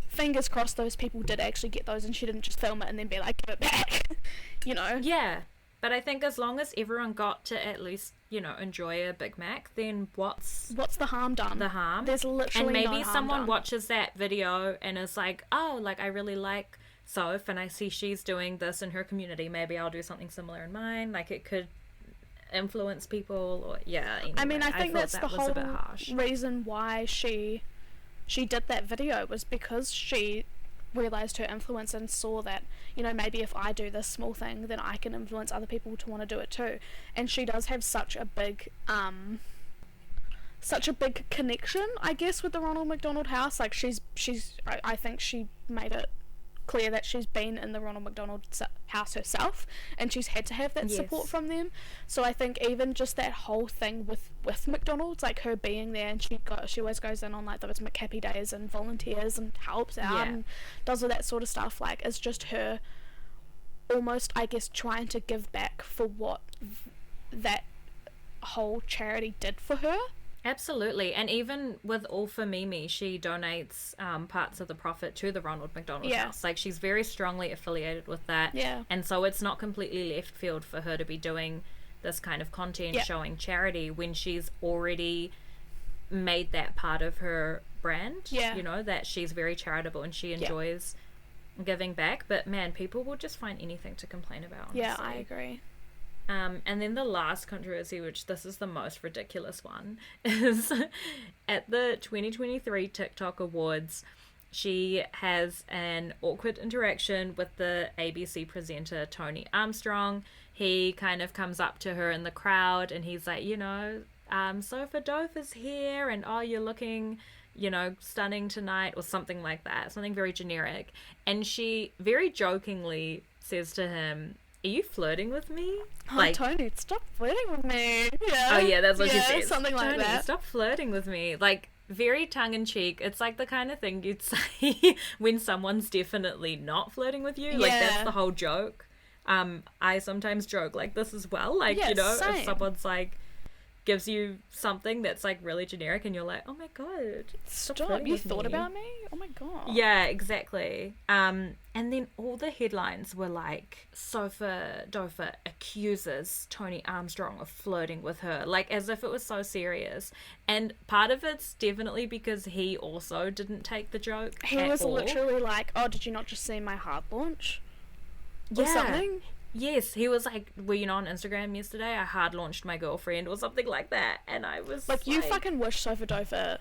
fingers crossed those people did actually get those and she didn't just film it and then be like, give it back. You know? Yeah. But I think as long as everyone got to at least, you know, enjoy a Big Mac, then what's the harm done? The harm. There's literally and maybe no harm someone done. watches that video and is like, oh, like, I really like Soph and I see she's doing this in her community. Maybe I'll do something similar in mine. Like, it could influence people or anyway, I mean, I think that's that the was whole a bit harsh. reason why she did that video, was because she realized her influence and saw that, you know, maybe if I do this small thing, then I can influence other people to want to do it too. And she does have such a big connection, I guess, with the Ronald McDonald House. Like, I think she made it clear that she's been in the Ronald McDonald House herself and she's had to have that support from them. So I think even just that whole thing with McDonald's, like her being there, and she always goes in on like those McHappy days and volunteers and helps out and does all that sort of stuff, like, it's just her almost, I guess, trying to give back for what that whole charity did for her. Absolutely. And even with All for Mimi, she donates parts of the profit to the Ronald McDonald House. Like, she's very strongly affiliated with that. Yeah. And so it's not completely left field for her to be doing this kind of content showing charity when she's already made that part of her brand. Yeah. You know, that she's very charitable and she enjoys giving back. But man, people will just find anything to complain about. Honestly. Yeah, I agree. And then the last controversy, which this is the most ridiculous one, is at the 2023 TikTok Awards, she has an awkward interaction with the ABC presenter Tony Armstrong. He kind of comes up to her in the crowd and he's like, you know, SophaDopha's here and oh, you're looking, you know, stunning tonight, or something like that, something very generic. And she very jokingly says to him, are you flirting with me? Oh, like, Tony, stop flirting with me. Yeah. Oh, yeah, that's what she says. Something like Tony, that. Stop flirting with me. Like, very tongue-in-cheek. It's like the kind of thing you'd say when someone's definitely not flirting with you. Like, that's the whole joke. I sometimes joke like this as well. Like, you know, same. if someone's like, gives you something that's like really generic and you're like, oh my god, stop, you thought about me? Oh my god. Yeah, exactly. And then all the headlines were like, SophaDopha accuses Tony Armstrong of flirting with her, like as if it was so serious. And part of it's definitely because he also didn't take the joke. He was literally like, oh, did you not just see my hard launch? Or something? Yes, he was like, were you not on Instagram yesterday? I hard launched my girlfriend or something like that. And I was like, you fucking wish SophaDopha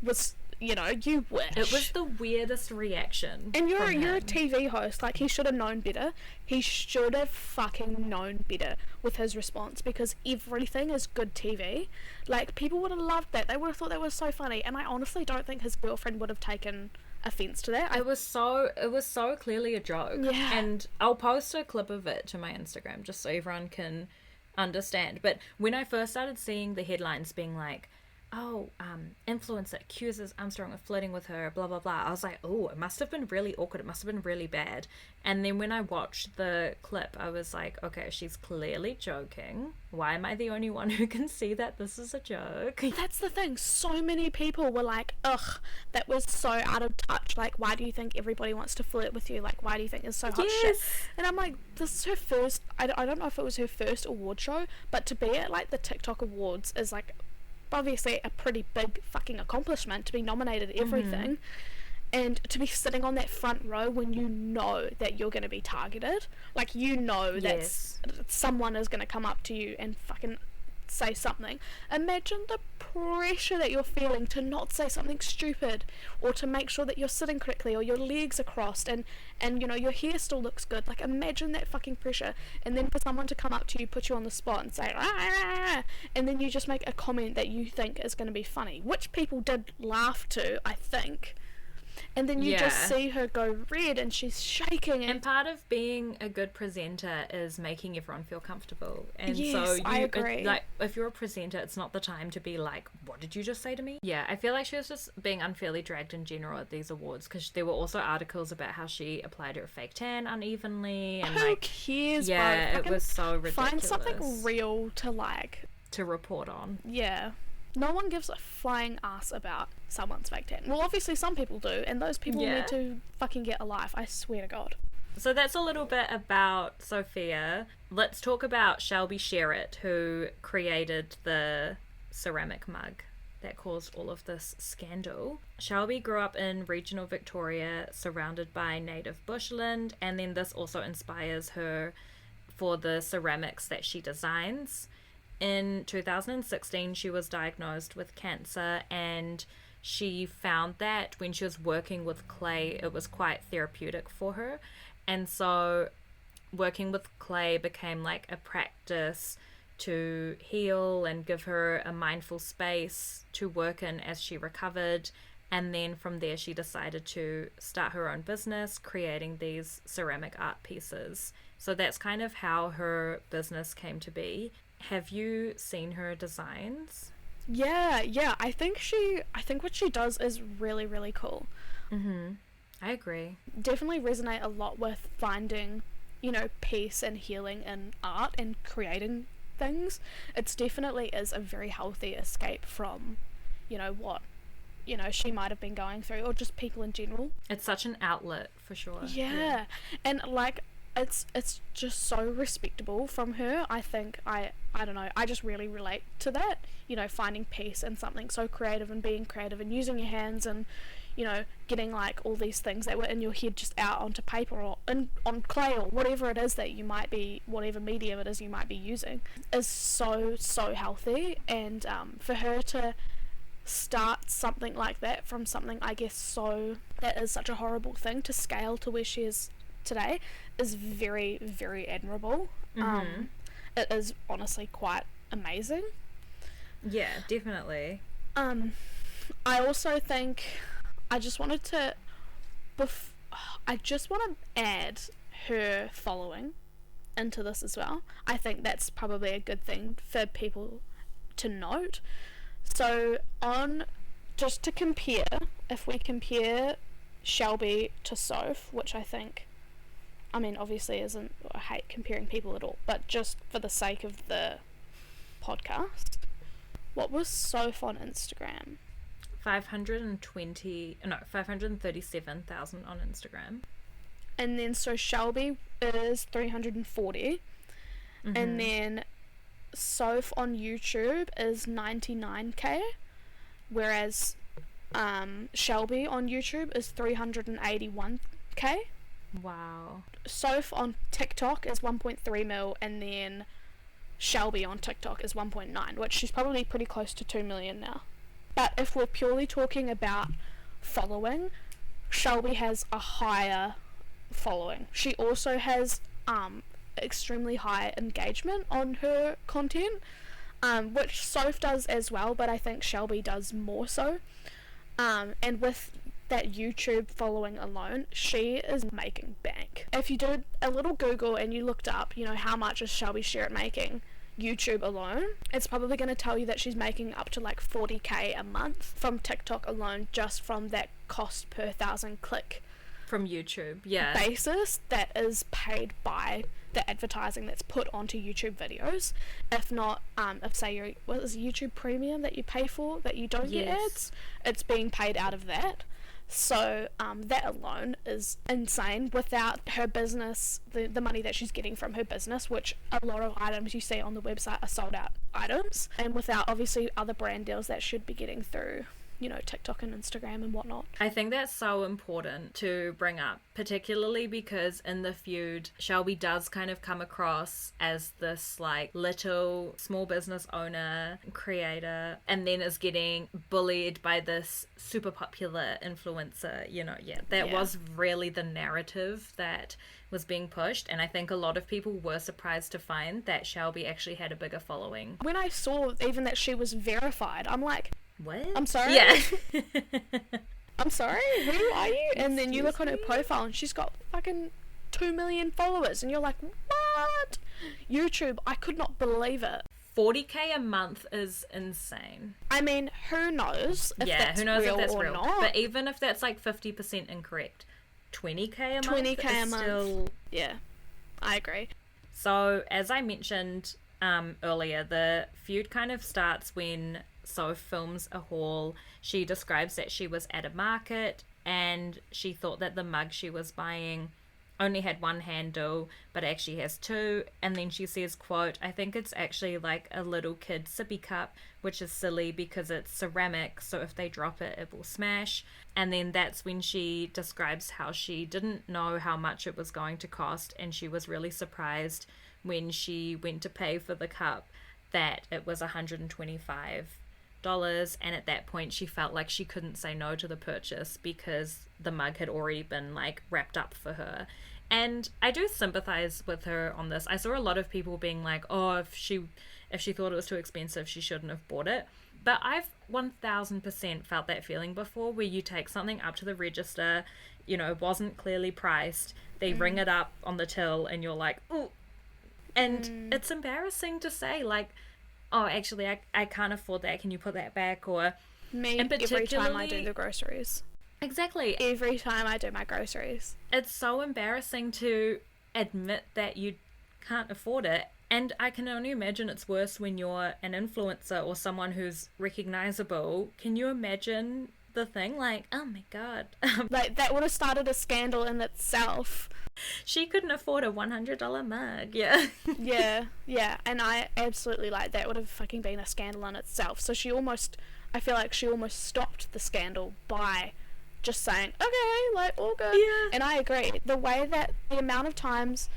was, you know, you wish. It was the weirdest reaction. And you're a TV host. Like, he should have known better. He should have fucking known better with his response, because everything is good TV. Like, people would have loved that. They would have thought that was so funny. And I honestly don't think his girlfriend would have taken offense to that. It was so clearly a joke. Yeah. And I'll post a clip of it to my Instagram just so everyone can understand. But when I first started seeing the headlines being like, oh, influencer accuses Armstrong of flirting with her, blah blah blah, I was like, oh, it must have been really awkward, it must have been really bad. And then when I watched the clip, I was like, okay, she's clearly joking. Why am I the only one who can see that this is a joke? That's the thing, so many people were like, ugh, that was so out of touch, like, why do you think everybody wants to flirt with you, like, why do you think it's so hot shit? And I'm like, this is her first, I don't know if it was her first award show, but to be at like the TikTok Awards is like obviously a pretty big fucking accomplishment, to be nominated everything. And to be sitting on that front row when you know that you're going to be targeted, like, you know that someone is going to come up to you and fucking say something. Imagine the pressure that you're feeling to not say something stupid, or to make sure that you're sitting correctly, or your legs are crossed, and you know, your hair still looks good. Like, imagine that fucking pressure, and then for someone to come up to you, put you on the spot and say, "Ah," and then you just make a comment that you think is going to be funny, which people did laugh to, I think. And then you just see her go red and she's shaking. And part of being a good presenter is making everyone feel comfortable. And yes, I agree. Like, if you're a presenter, it's not the time to be like, what did you just say to me? Yeah, I feel like she was just being unfairly dragged in general at these awards, because there were also articles about how she applied her fake tan unevenly. And who cares, yeah, bro? It was so ridiculous. Find something real to, like, to report on. Yeah. No one gives a flying ass about someone's fake tan. Well, obviously some people do, and those people need to fucking get a life, I swear to God. So that's a little bit about Sophia. Let's talk about Shelby Sherritt, who created the ceramic mug that caused all of this scandal. Shelby grew up in regional Victoria, surrounded by native bushland, and then this also inspires her for the ceramics that she designs. In 2016, she was diagnosed with cancer, and she found that when she was working with clay, it was quite therapeutic for her. And so working with clay became like a practice to heal and give her a mindful space to work in as she recovered. And then from there, she decided to start her own business, creating these ceramic art pieces. So that's kind of how her business came to be. Have you seen her designs? Yeah, I think what she does is really, really cool. I agree. Definitely resonate a lot with finding, you know, peace and healing in art and creating things. It's definitely is a very healthy escape from, you know, what, you know, she might have been going through, or just people in general. It's such an outlet, for sure. Yeah. And like, it's just so respectable from her. I think I don't know, I just really relate to that, you know, finding peace in something so creative and being creative and using your hands and, you know, getting like all these things that were in your head just out onto paper or on clay or whatever it is that you might be, whatever medium it is you might be using, is so healthy. And for her to start something like that from something, I guess, so that is such a horrible thing, to scale to where she is today, is very, very admirable. It is honestly quite amazing. Yeah, definitely. I also think I just want to add her following into this as well. I think that's probably a good thing for people to note. So just to compare, if we compare Shelby to Soph, which I think, I mean, obviously isn't, I hate comparing people at all, but just for the sake of the podcast, what was Soph on Instagram? 537,000 on Instagram. And then so Shelby is 340, and then Soph on YouTube is 99k, whereas Shelby on YouTube is 381k. Wow. Soph on TikTok is 1.3 mil, and then Shelby on TikTok is 1.9, which she's probably pretty close to 2 million now. But if we're purely talking about following, Shelby has a higher following. She also has extremely high engagement on her content, which Soph does as well, but I think Shelby does more so. And with that YouTube following alone, she is making bank. If you did a little Google and you looked up, you know, how much is Shelby Sherritt making YouTube alone, it's probably going to tell you that she's making up to like 40k a month from TikTok alone, just from that cost per 1,000 click from YouTube, yeah, basis that is paid by the advertising that's put onto YouTube videos. If not, if say you're, what is YouTube Premium that you pay for that you don't get ads, it's being paid out of that. So that alone is insane. Without her business, the money that she's getting from her business, which a lot of items you see on the website are sold out items, and without obviously other brand deals that should be getting through, you know, TikTok and Instagram and whatnot. I think that's so important to bring up, particularly because in the feud, Shelby does kind of come across as this like little small business owner, creator, and then is getting bullied by this super popular influencer, you know. That was really the narrative that was being pushed, and I think a lot of people were surprised to find that Shelby actually had a bigger following. When I saw even that she was verified, I'm like, what? I'm sorry? Yeah. I'm sorry? Who are you? And then you look on her profile and she's got fucking 2 million followers, and you're like, what? YouTube, I could not believe it. 40k a month is insane. I mean, who knows if that's real or not? But even if that's like 50% incorrect, 20k a month 20k is a month. Still... Yeah, I agree. So, as I mentioned earlier, the feud kind of starts when Soph films a haul. She describes that she was at a market and she thought that the mug she was buying only had one handle, but actually has two. And then she says, quote, I think it's actually like a little kid sippy cup, which is silly because it's ceramic, so if they drop it, it will smash. And then that's when she describes how she didn't know how much it was going to cost, and she was really surprised when she went to pay for the cup that it was $125. And at that point she felt like she couldn't say no to the purchase because the mug had already been like wrapped up for her. And I do sympathize with her on this. I saw a lot of people being like, oh, if she thought it was too expensive, she shouldn't have bought it. But I've 1000% felt that feeling before, where you take something up to the register, you know, it wasn't clearly priced, they ring it up on the till and you're like, ooh. And it's embarrassing to say, like, oh, actually, I can't afford that, can you put that back? Or me, every time I do the groceries. Exactly. Every time I do my groceries. It's so embarrassing to admit that you can't afford it. And I can only imagine it's worse when you're an influencer or someone who's recognizable. Can you imagine the thing? Like, oh my God. Like, that would have started a scandal in itself. She couldn't afford a $100 mug. Yeah. Yeah. And I absolutely, like, that would have fucking been a scandal in itself. So I feel like she almost stopped the scandal by just saying, okay, like, all good. Yeah. And I agree. The amount of times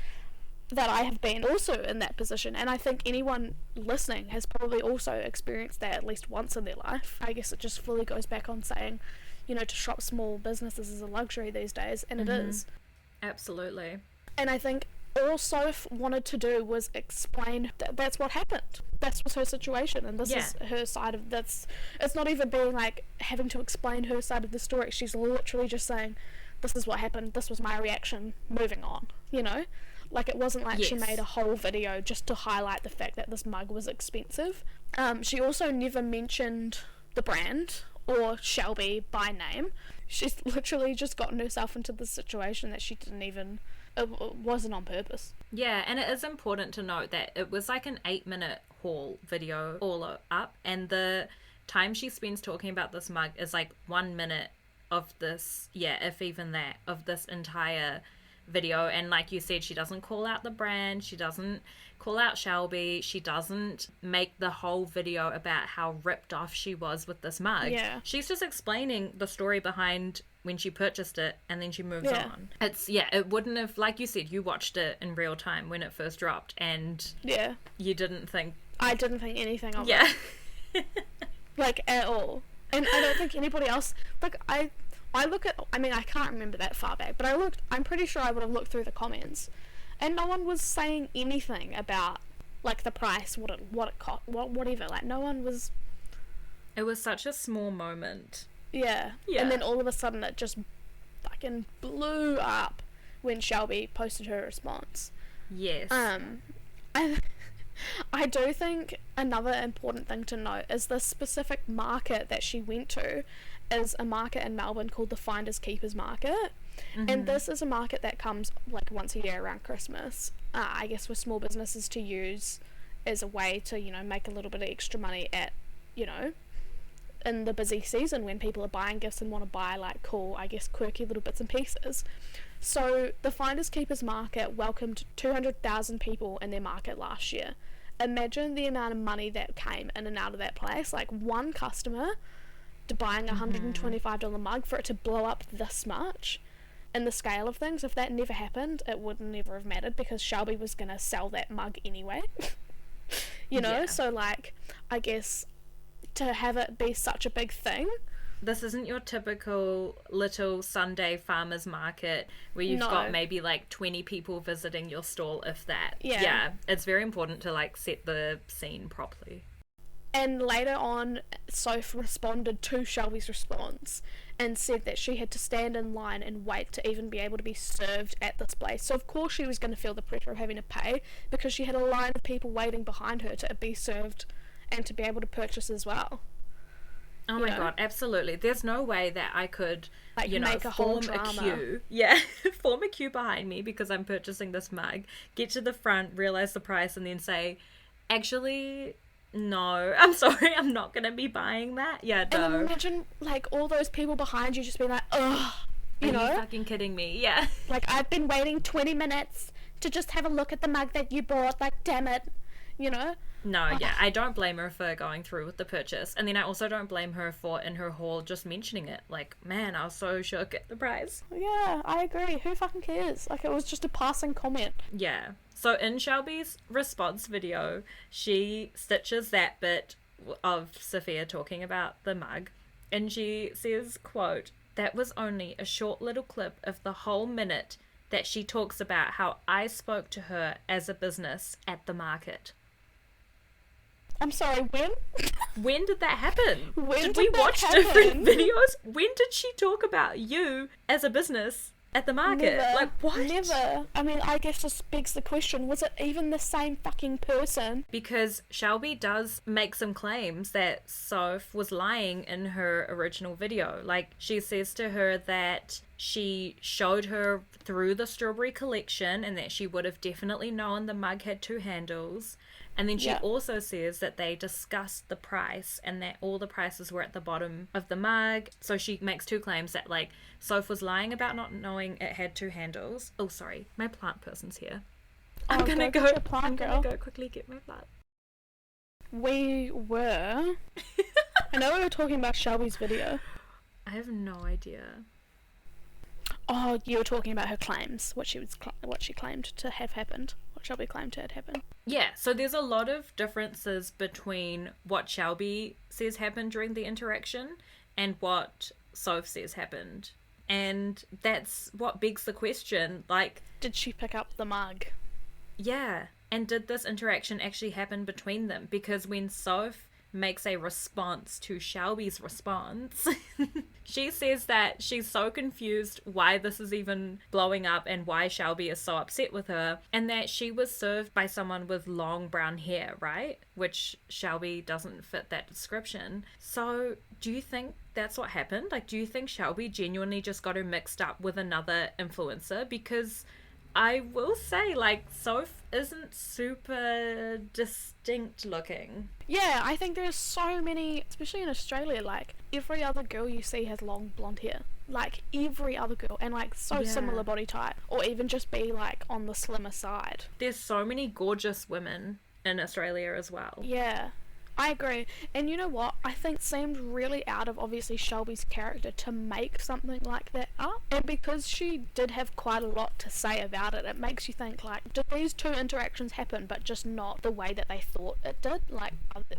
that I have been also in that position, and I think anyone listening has probably also experienced that at least once in their life. I guess it just fully goes back on saying, you know, to shop small businesses is a luxury these days, and it is. Absolutely. And I think all Soph wanted to do was explain that's what happened. That was her situation, and this is her side of this. It's not even being like having to explain her side of the story. She's literally just saying, this is what happened, this was my reaction, moving on, you know? Like, it wasn't like she made a whole video just to highlight the fact that this mug was expensive. She also never mentioned the brand or Shelby by name. She's literally just gotten herself into this situation that she didn't even... It wasn't on purpose. Yeah, and it is important to note that it was like an 8-minute haul video all up, and the time she spends talking about this mug is like 1 minute of this, if even that, of this entire video. And like you said, she doesn't call out the brand, she doesn't call out Shelby, she doesn't make the whole video about how ripped off she was with this mug. She's just explaining the story behind when she purchased it, and then she moves on. It's it wouldn't have, like you said, you watched it in real time when it first dropped, and you didn't think... I didn't think anything of it. Like, at all. And I don't think anybody else... Like, I look at... I mean, I can't remember that far back, but I'm pretty sure I would have looked through the comments, and no one was saying anything about, like, the price, what it cost, whatever. Like, no one was... It was such a small moment. Yeah. And then all of a sudden it just fucking blew up when Shelby posted her response. Yes. I do think another important thing to note is the specific market that she went to is a market in Melbourne called the Finders Keepers Market. And this is a market that comes like once a year around Christmas, I guess, for small businesses to use as a way to, you know, make a little bit of extra money at, you know, in the busy season when people are buying gifts and want to buy like cool, I guess, quirky little bits and pieces. So the Finders Keepers Market welcomed 200,000 people in their market last year. Imagine the amount of money that came in and out of that place. Like, one customer to buying a $125 mug for it to blow up this much in the scale of things. If that never happened, it would never have mattered because Shelby was going to sell that mug anyway. You know? Yeah. So, like, I guess to have it be such a big thing. This isn't your typical little Sunday farmers market where you've No. got maybe like 20 people visiting your stall, if that. Yeah. It's very important to like set the scene properly. And later on, Soph responded to Shelby's response and said that she had to stand in line and wait to even be able to be served at this place. So of course she was going to feel the pressure of having to pay because she had a line of people waiting behind her to be served and to be able to purchase as well. Oh my god, absolutely. There's no way that I could, like, you know, make a whole form a drama. queue. Yeah, form a queue behind me because I'm purchasing this mug, get to the front, realize the price, and then say, actually, no, I'm sorry, I'm not going to be buying that. Yeah, no. And imagine, like, all those people behind you just being like, ugh, you know? Are you fucking kidding me? Yeah. Like, I've been waiting 20 minutes to just have a look at the mug that you bought, like, damn it, you know? No, yeah, I don't blame her for going through with the purchase. And then I also don't blame her for, in her haul, just mentioning it. Like, man, I was so shook at the price. Yeah, I agree. Who fucking cares? Like, it was just a passing comment. Yeah. So in Shelby's response video, she stitches that bit of Sophia talking about the mug. And she says, quote, "That was only a short little clip of the whole minute that she talks about how I spoke to her as a business at the market." I'm sorry, when? When did that happen? When did did we that watch happen? different videos? When did she talk about you as a business at the market? Never. Like, what? Never. I mean, I guess this begs the question, was it even the same fucking person? Because Shelby does make some claims that Soph was lying in her original video. Like, she says to her that she showed her through the strawberry collection and that she would have definitely known the mug had 2 handles. And then she also says that they discussed the price and that all the prices were at the bottom of the mug. So she makes 2 claims that, like, Soph was lying about not knowing it had 2 handles. Oh, sorry, my plant person's here. I'm gonna go quickly get my plant. We were... I know we were talking about Shelby's video. I have no idea. Oh, you were talking about her claims, what she claimed to have happened, what Shelby claimed to have happened. Yeah, so there's a lot of differences between what Shelby says happened during the interaction and what Soph says happened. And that's what begs the question, like... Did she pick up the mug? Yeah, and did this interaction actually happen between them? Because when Soph makes a response to Shelby's response, she says that she's so confused why this is even blowing up and why Shelby is so upset with her, and that she was served by someone with long brown hair, right? Which Shelby doesn't fit that description. So do you think that's what happened? Like, do you think Shelby genuinely just got her mixed up with another influencer? Because I will say, like, Soph isn't super distinct looking. Yeah, I think there's so many, especially in Australia, like, every other girl you see has long blonde hair. Like, every other girl. And, like, so similar body type. Or even just be, like, on the slimmer side. There's so many gorgeous women in Australia as well. Yeah. I agree. And you know what? I think it seemed really out of, obviously, Shelby's character to make something like that up. And because she did have quite a lot to say about it, it makes you think, like, did these 2 interactions happen, but just not the way that they thought it did? Like,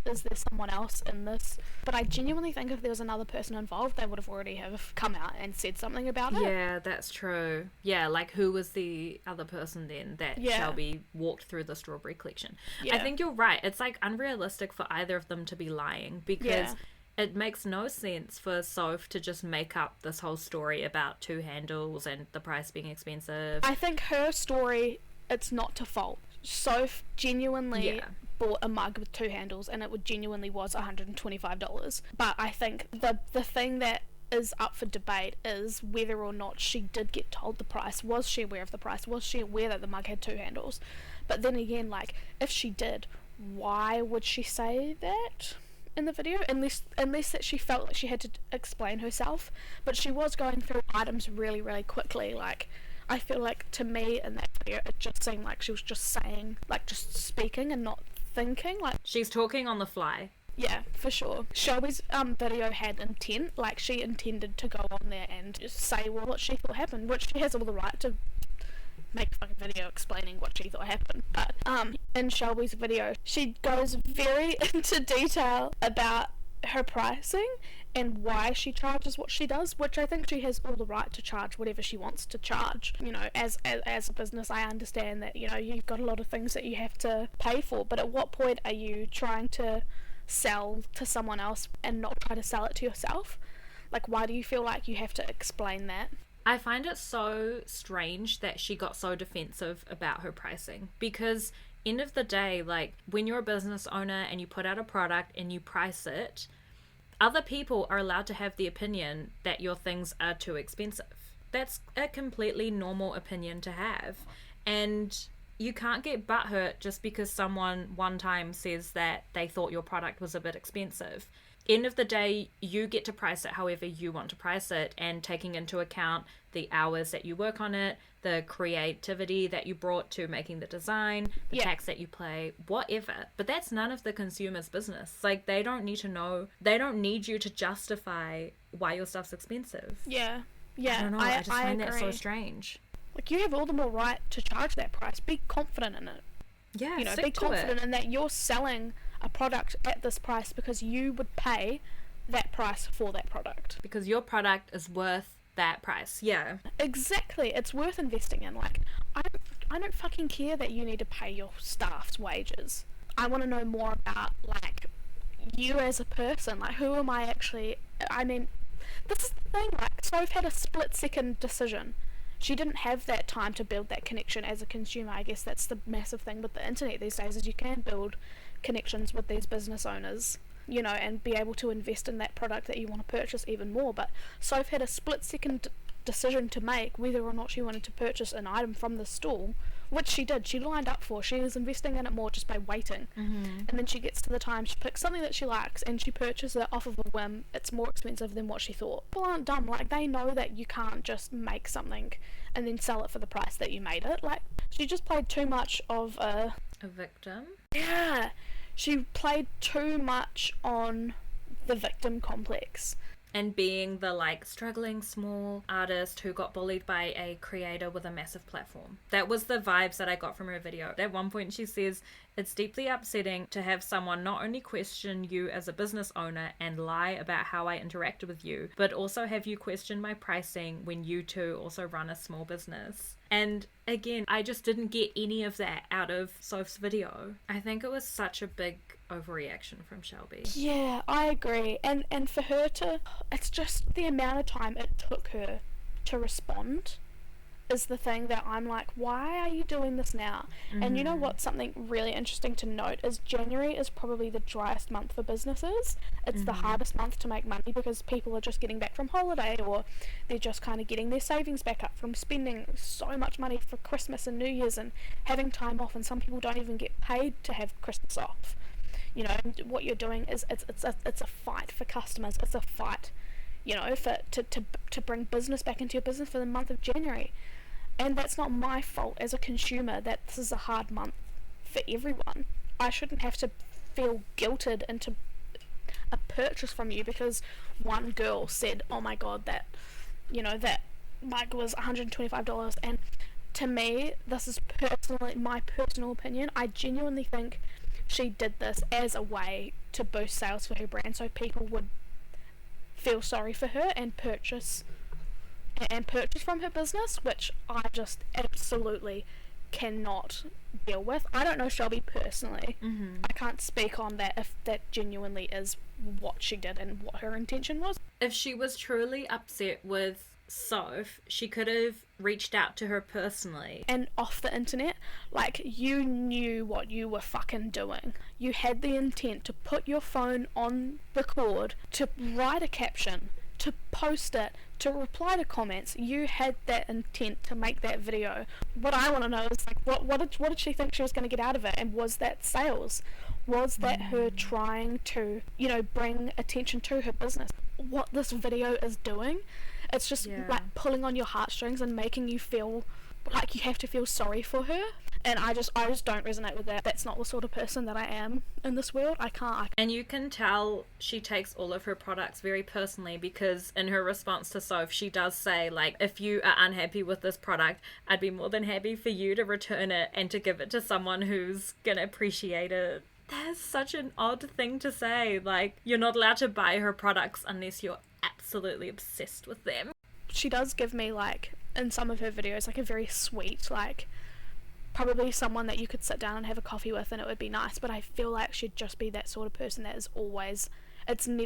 is there someone else in this? But I genuinely think if there was another person involved, they would have already have come out and said something about it. Yeah, that's true. Yeah, like, who was the other person then that Shelby walked through the strawberry collection? I think you're right. It's, like, unrealistic for either of them to be lying, because it makes no sense for Soph to just make up this whole story about 2 handles and the price being expensive. I think her story, it's not to fault. Soph genuinely bought a mug with 2 handles and it genuinely was $125. But I think the thing that is up for debate is whether or not she did get told the price. Was she aware of the price? Was she aware that the mug had 2 handles? But then again, like, if she did, why would she say that in the video? Unless that she felt like she had to explain herself. But she was going through items really, really quickly. Like, I feel like, to me, in that video, it just seemed like she was just saying, like, just speaking and not thinking. Like, she's talking on the fly. Yeah, for sure. Shelby's video had intent, like she intended to go on there and just say what she thought happened, which she has all the right to make a fucking video explaining what she thought happened. But in Shelby's video, she goes very into detail about her pricing and why she charges what she does, which I think she has all the right to charge whatever she wants to charge. You know, as a business, I understand that, you know, you've got a lot of things that you have to pay for, but at what point are you trying to sell to someone else and not try to sell it to yourself? Like, why do you feel like you have to explain that? I find it so strange that she got so defensive about her pricing, because end of the day, like, when you're a business owner and you put out a product and you price it, other people are allowed to have the opinion that your things are too expensive. That's a completely normal opinion to have, and you can't get butthurt just because someone one time says that they thought your product was a bit expensive. End of the day, you get to price it however you want to price it, and taking into account the hours that you work on it, the creativity that you brought to making the design, the tax that you pay, whatever. But that's none of the consumer's business. Like, they don't need to know, they don't need you to justify why your stuff's expensive. Yeah. I don't know, I just find agree. that so strange. Like, you have all the more right to charge that price. Be confident in it. Yeah, you know, be confident in that you're selling a product at this price because you would pay that price for that product. Because your product is worth that price. Yeah. Exactly. It's worth investing in. Like, I don't fucking care that you need to pay your staff's wages. I want to know more about, like, you as a person. Like, who am I actually... I mean, this is the thing. Like, Soph had a split-second decision. She didn't have that time to build that connection as a consumer. I guess that's the massive thing with the internet these days, is you can build connections with these business owners, you know, and be able to invest in that product that you want to purchase even more. But Soph had a split-second decision to make whether or not she wanted to purchase an item from the stall, which she did. She lined up for. She was investing in it more just by waiting. And then she gets to the time, she picks something that she likes and she purchases it off of a whim. It's more expensive than what she thought. People aren't dumb. Like, they know that you can't just make something and then sell it for the price that you made it. Like, she just played too much of a victim. Yeah, she played too much on the victim complex. And being the, like, struggling small artist who got bullied by a creator with a massive platform. That was the vibes that I got from her video. At one point she says, "It's deeply upsetting to have someone not only question you as a business owner and lie about how I interacted with you, but also have you question my pricing when you too also run a small business." And again, I just didn't get any of that out of Soph's video. I think it was such a big overreaction from Shelby. Yeah, I agree. And for her to... It's just the amount of time it took her to respond is the thing that I'm like, why are you doing this now? And you know what, something really interesting to note is January is probably the driest month for businesses. It's the hardest month to make money because people are just getting back from holiday, or they're just kind of getting their savings back up from spending so much money for Christmas and New Year's and having time off, and some people don't even get paid to have Christmas off. You know, and what you're doing is it's a fight for customers. It's a fight, you know, to bring business back into your business for the month of January. And that's not my fault as a consumer that this is a hard month for everyone. I shouldn't have to feel guilted into a purchase from you because one girl said, "Oh my god, that, you know, that mic was $125. And to me, this is personally my personal opinion. I genuinely think she did this as a way to boost sales for her brand, so people would feel sorry for her and purchase from her business, which I just absolutely cannot deal with. I don't know Shelby personally. I can't speak on that if that genuinely is what she did and what her intention was. If she was truly upset with Soph, she could have reached out to her personally. And off the internet, like, you knew what you were fucking doing. You had the intent to put your phone on record, to write a caption, to post it, to reply to comments. You had that intent to make that video. What I want to know is, like, what did she think she was going to get out of it? And was that sales? Was that her trying to, you know, bring attention to her business? What this video is doing, it's just like pulling on your heartstrings and making you feel like you have to feel sorry for her. And I just don't resonate with that. That's not the sort of person that I am in this world. I can't. And you can tell she takes all of her products very personally, because in her response to Soph, she does say, like, if you are unhappy with this product, I'd be more than happy for you to return it and to give it to someone who's gonna appreciate it. That's such an odd thing to say. Like, you're not allowed to buy her products unless you're absolutely obsessed with them. She does give me, like, in some of her videos, like, a very sweet, like, probably someone that you could sit down and have a coffee with and it would be nice, but I feel like she'd just be that sort of person that is always,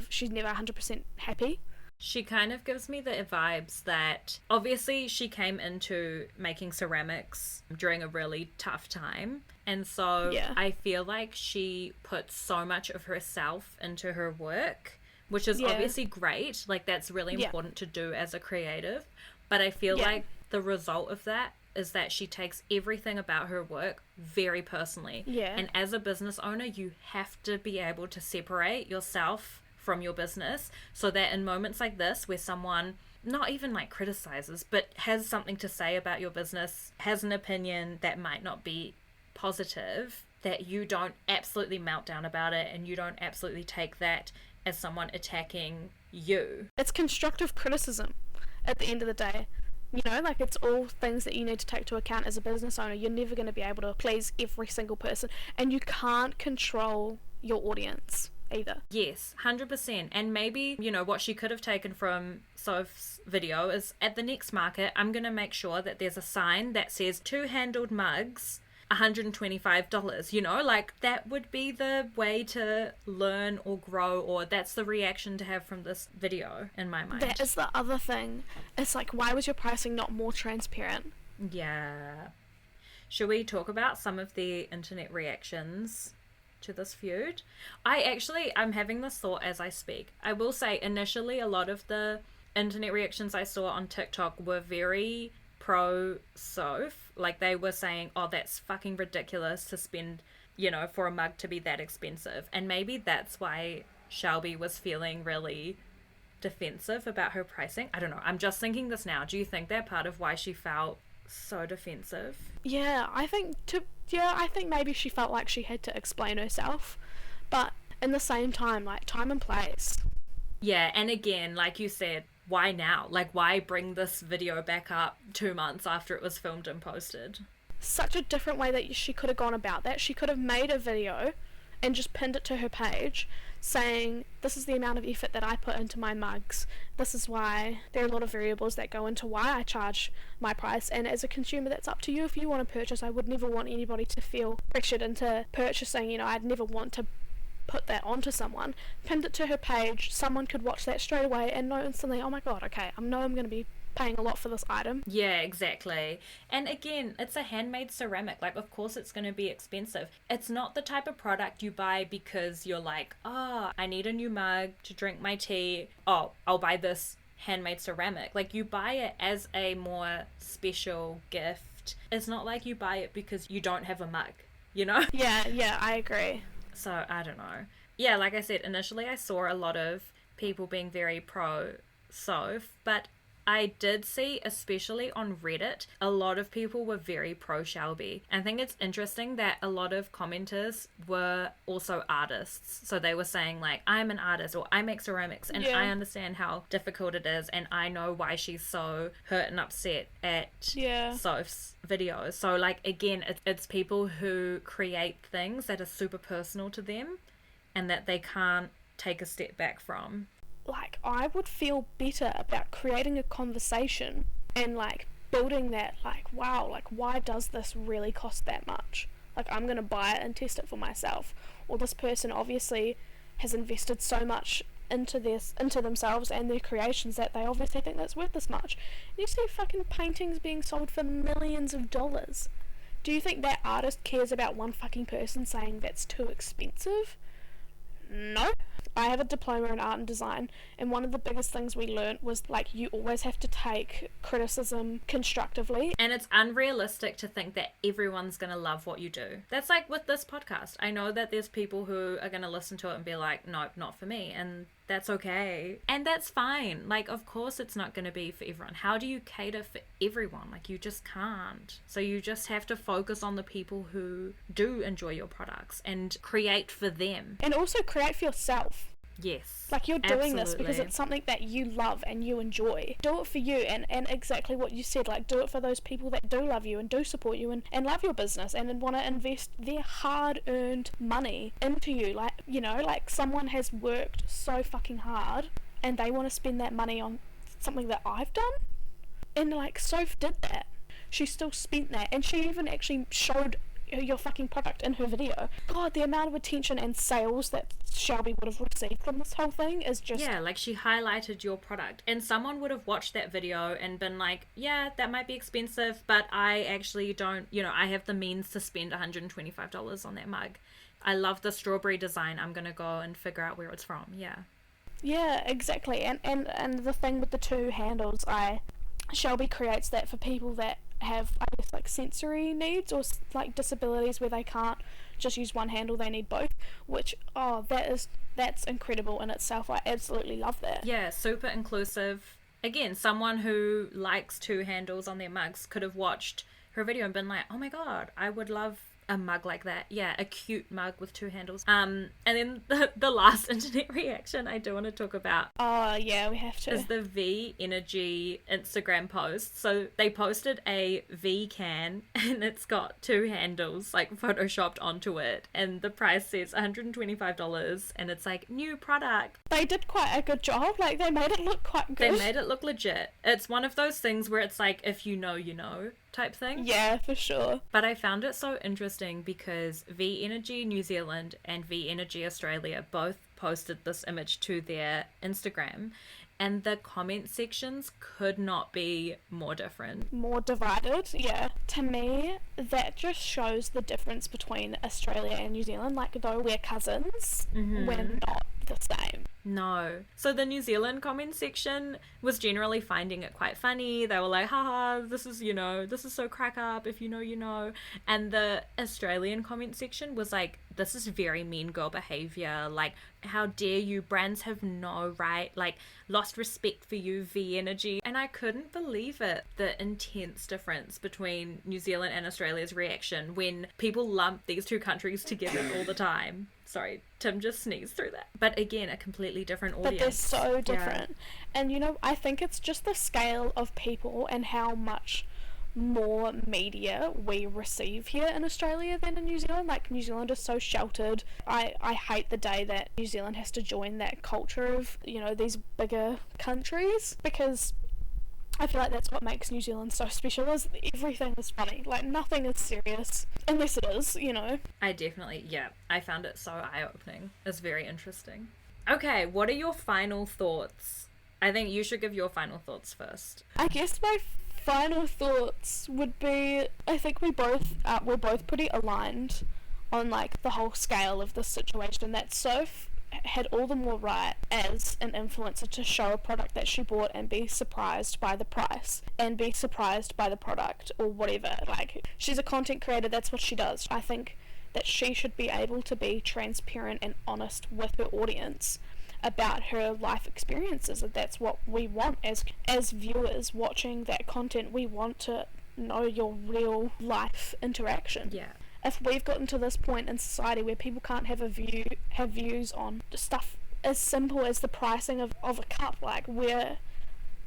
she's never 100% happy. She kind of gives me the vibes that obviously she came into making ceramics during a really tough time, and so Yeah. I feel like she puts so much of herself into her work, which is obviously great. Like, that's really important to do as a creative, but I feel like the result of that is that she takes everything about her work very personally. Yeah. And as a business owner, you have to be able to separate yourself from your business, so that in moments like this where someone not even like criticizes but has something to say about your business, has an opinion that might not be positive, that you don't absolutely melt down about it and you don't absolutely take that as someone attacking you. It's constructive criticism at the end of the day. You know, like, it's all things that you need to take into account as a business owner. You're never going to be able to please every single person, and you can't control your audience either. Yes, 100%. And maybe, you know, what she could have taken from Soph's video is, at the next market, I'm going to make sure that there's a sign that says two-handled mugs, $125, you know, like, that would be the way to learn or grow, or that's the reaction to have from this video in my mind. That is the other thing. It's like, why was your pricing not more transparent? Yeah. Should we talk about some of the internet reactions to this feud? I'm having this thought as I speak. I will say, initially, a lot of the internet reactions I saw on TikTok were very pro Soph. Like, they were saying, oh, that's fucking ridiculous to spend, you know, for a mug to be that expensive. And maybe that's why Shelby was feeling really defensive about her pricing. I don't know. I'm just thinking this now. Do you think they're part of why she felt so defensive? Yeah, I think maybe she felt like she had to explain herself. But in the same time, like, time and place. Yeah, and again, like you said, why now? Like, why bring this video back up 2 months after it was filmed and posted? Such a different way that she could have gone about that. She could have made a video and just pinned it to her page saying, this is the amount of effort that I put into my mugs. This is why there are a lot of variables that go into why I charge my price. And as a consumer, that's up to you if you want to purchase. I would never want anybody to feel pressured into purchasing. You know, I'd never want to put that onto someone. Pinned it to her page, someone could watch that straight away and know instantly, oh my god, okay, I know I'm going to be paying a lot for this item. Yeah, exactly. And again, it's a handmade ceramic. Like, of course it's going to be expensive. It's not the type of product you buy because you're like, oh, I need a new mug to drink my tea. Oh, I'll buy this handmade ceramic. Like, you buy it as a more special gift. It's not like you buy it because you don't have a mug, you know? Yeah, I agree. So, I don't know. Yeah, like I said, initially I saw a lot of people being very pro Soph, but I did see, especially on Reddit, a lot of people were very pro Shelby. I think it's interesting that a lot of commenters were also artists. So they were saying, like, I'm an artist, or I make ceramics, and I understand how difficult it is, and I know why she's so hurt and upset at Soph's videos. So, like, again, it's people who create things that are super personal to them and that they can't take a step back from. Like, I would feel better about creating a conversation and, like, building that, like, wow, like, why does this really cost that much? Like, I'm gonna buy it and test it for myself. Or this person obviously has invested so much into themselves and their creations that they obviously think that's worth this much. And you see fucking paintings being sold for millions of dollars. Do you think that artist cares about one fucking person saying that's too expensive? No. I have a diploma in art and design, and one of the biggest things we learnt was, like, you always have to take criticism constructively. And it's unrealistic to think that everyone's going to love what you do. That's like with this podcast. I know that there's people who are going to listen to it and be like, nope, not for me. And that's okay. And that's fine. Like, of course it's not going to be for everyone. How do you cater for everyone? Like, you just can't. So you just have to focus on the people who do enjoy your products and create for them. And also create for yourself. Yes. Like, you're doing absolutely. this because it's something that you love and you enjoy. Do it for you, and exactly what you said, like, do it for those people that do love you and do support you and love your business and want to invest their hard-earned money into you. Like, you know, like, someone has worked so fucking hard and they want to spend that money on something that I've done. And, like, Soph did that. She still spent that, and she even actually showed your fucking product in her video. God, the amount of attention and sales that Shelby would have received from this whole thing is just... Yeah, like, she highlighted your product, and someone would have watched that video and been like, yeah, that might be expensive, but I actually don't, you know, I have the means to spend $125 on that mug. I love the strawberry design. I'm gonna go and figure out where it's from. Yeah, exactly. And the thing with the two handles, Shelby creates that for people that have, I guess, like, sensory needs or like disabilities where they can't just use one handle, they need both, which, that's incredible in itself. I absolutely love that. Yeah, super inclusive. Again, someone who likes two handles on their mugs could have watched her video and been like, oh my god, I would love a mug like that. Yeah, a cute mug with two handles. And then the last internet reaction I do want to talk about. Oh yeah, we have to. Is the V Energy Instagram post. So they posted a V can and it's got two handles like photoshopped onto it, and the price says $125, and it's like, new product. They did quite a good job. Like, they made it look quite good. They made it look legit. It's one of those things where it's like, if you know, you know type thing. Yeah, for sure. But I found it so interesting because V Energy New Zealand and V Energy Australia both posted this image to their Instagram, and the comment sections could not be more different. More divided, yeah. To me, that just shows the difference between Australia and New Zealand. Like, though we're cousins, we're not the same. No. So the New Zealand comment section was generally finding it quite funny. They were like, haha, this is, you know, this is so crack up, if you know, you know. And the Australian comment section was like, this is very mean girl behavior. Like, how dare you? Brands have no right. Like, lost respect for you, V Energy. And I couldn't believe it. The intense difference between New Zealand and Australia's reaction when people lump these two countries together all the time. Sorry, Tim just sneezed through that. But again, a completely different audience. But they're so different. Yeah. And, you know, I think it's just the scale of people and how much more media we receive here in Australia than in New Zealand. Like, New Zealand is so sheltered. I hate the day that New Zealand has to join that culture of, you know, these bigger countries, because I feel like that's what makes New Zealand so special, is everything is funny. Like, nothing is serious, unless it is, you know. I found it so eye-opening. It's very interesting. Okay, what are your final thoughts? I think you should give your final thoughts first. I guess my final thoughts would be, I think we're both pretty aligned on, like, the whole scale of this situation, that Soph had all the more right as an influencer to show a product that she bought and be surprised by the price and be surprised by the product or whatever. Like, she's a content creator, that's what she does. I think that she should be able to be transparent and honest with her audience about her life experiences. And that's what we want as viewers watching that content. We want to know your real life interaction. Yeah. If we've gotten to this point in society where people can't have views on stuff as simple as the pricing of a cup, like, where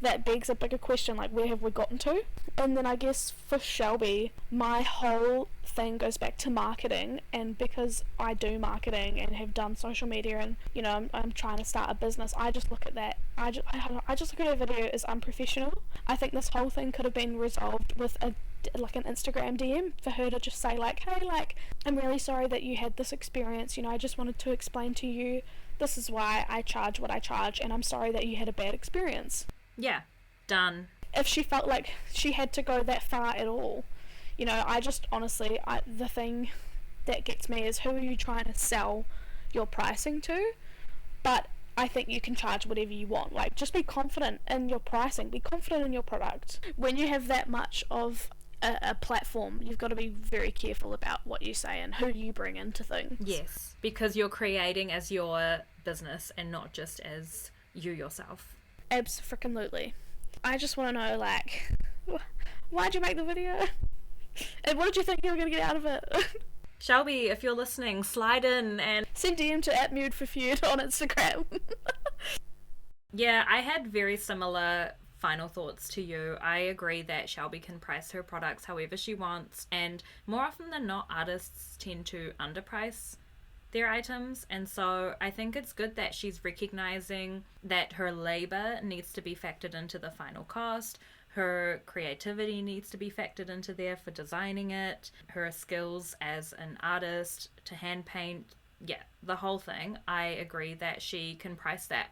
that begs a bigger question, like, where have we gotten to? And then I guess for Shelby, my whole thing goes back to marketing, and because I do marketing and have done social media and, you know, I'm trying to start a business, I just look at that, I just look at her video as unprofessional. I think this whole thing could have been resolved with an Instagram DM for her to just say, like, hey, like, I'm really sorry that you had this experience, you know, I just wanted to explain to you, this is why I charge what I charge, and I'm sorry that you had a bad experience. Yeah, done. If she felt like she had to go that far at all, you know, I just honestly, the thing that gets me is, who are you trying to sell your pricing to? But I think you can charge whatever you want. Like, just be confident in your pricing, be confident in your product. When you have that much of a platform, you've got to be very careful about what you say and who you bring into things. Yes, because you're creating as your business and not just as you yourself. Abso-freaking-lutely. I just want to know, like, why'd you make the video? And what did you think you were going to get out of it? Shelby, if you're listening, slide in and send DM to @MudeForFeud on Instagram. Yeah, I had very similar final thoughts to you. I agree that Shelby can price her products however she wants, and more often than not, artists tend to underprice their items, and so I think it's good that she's recognizing that her labor needs to be factored into the final cost. Her creativity needs to be factored into there for designing it, her skills as an artist to hand paint, yeah, the whole thing. I agree that she can price that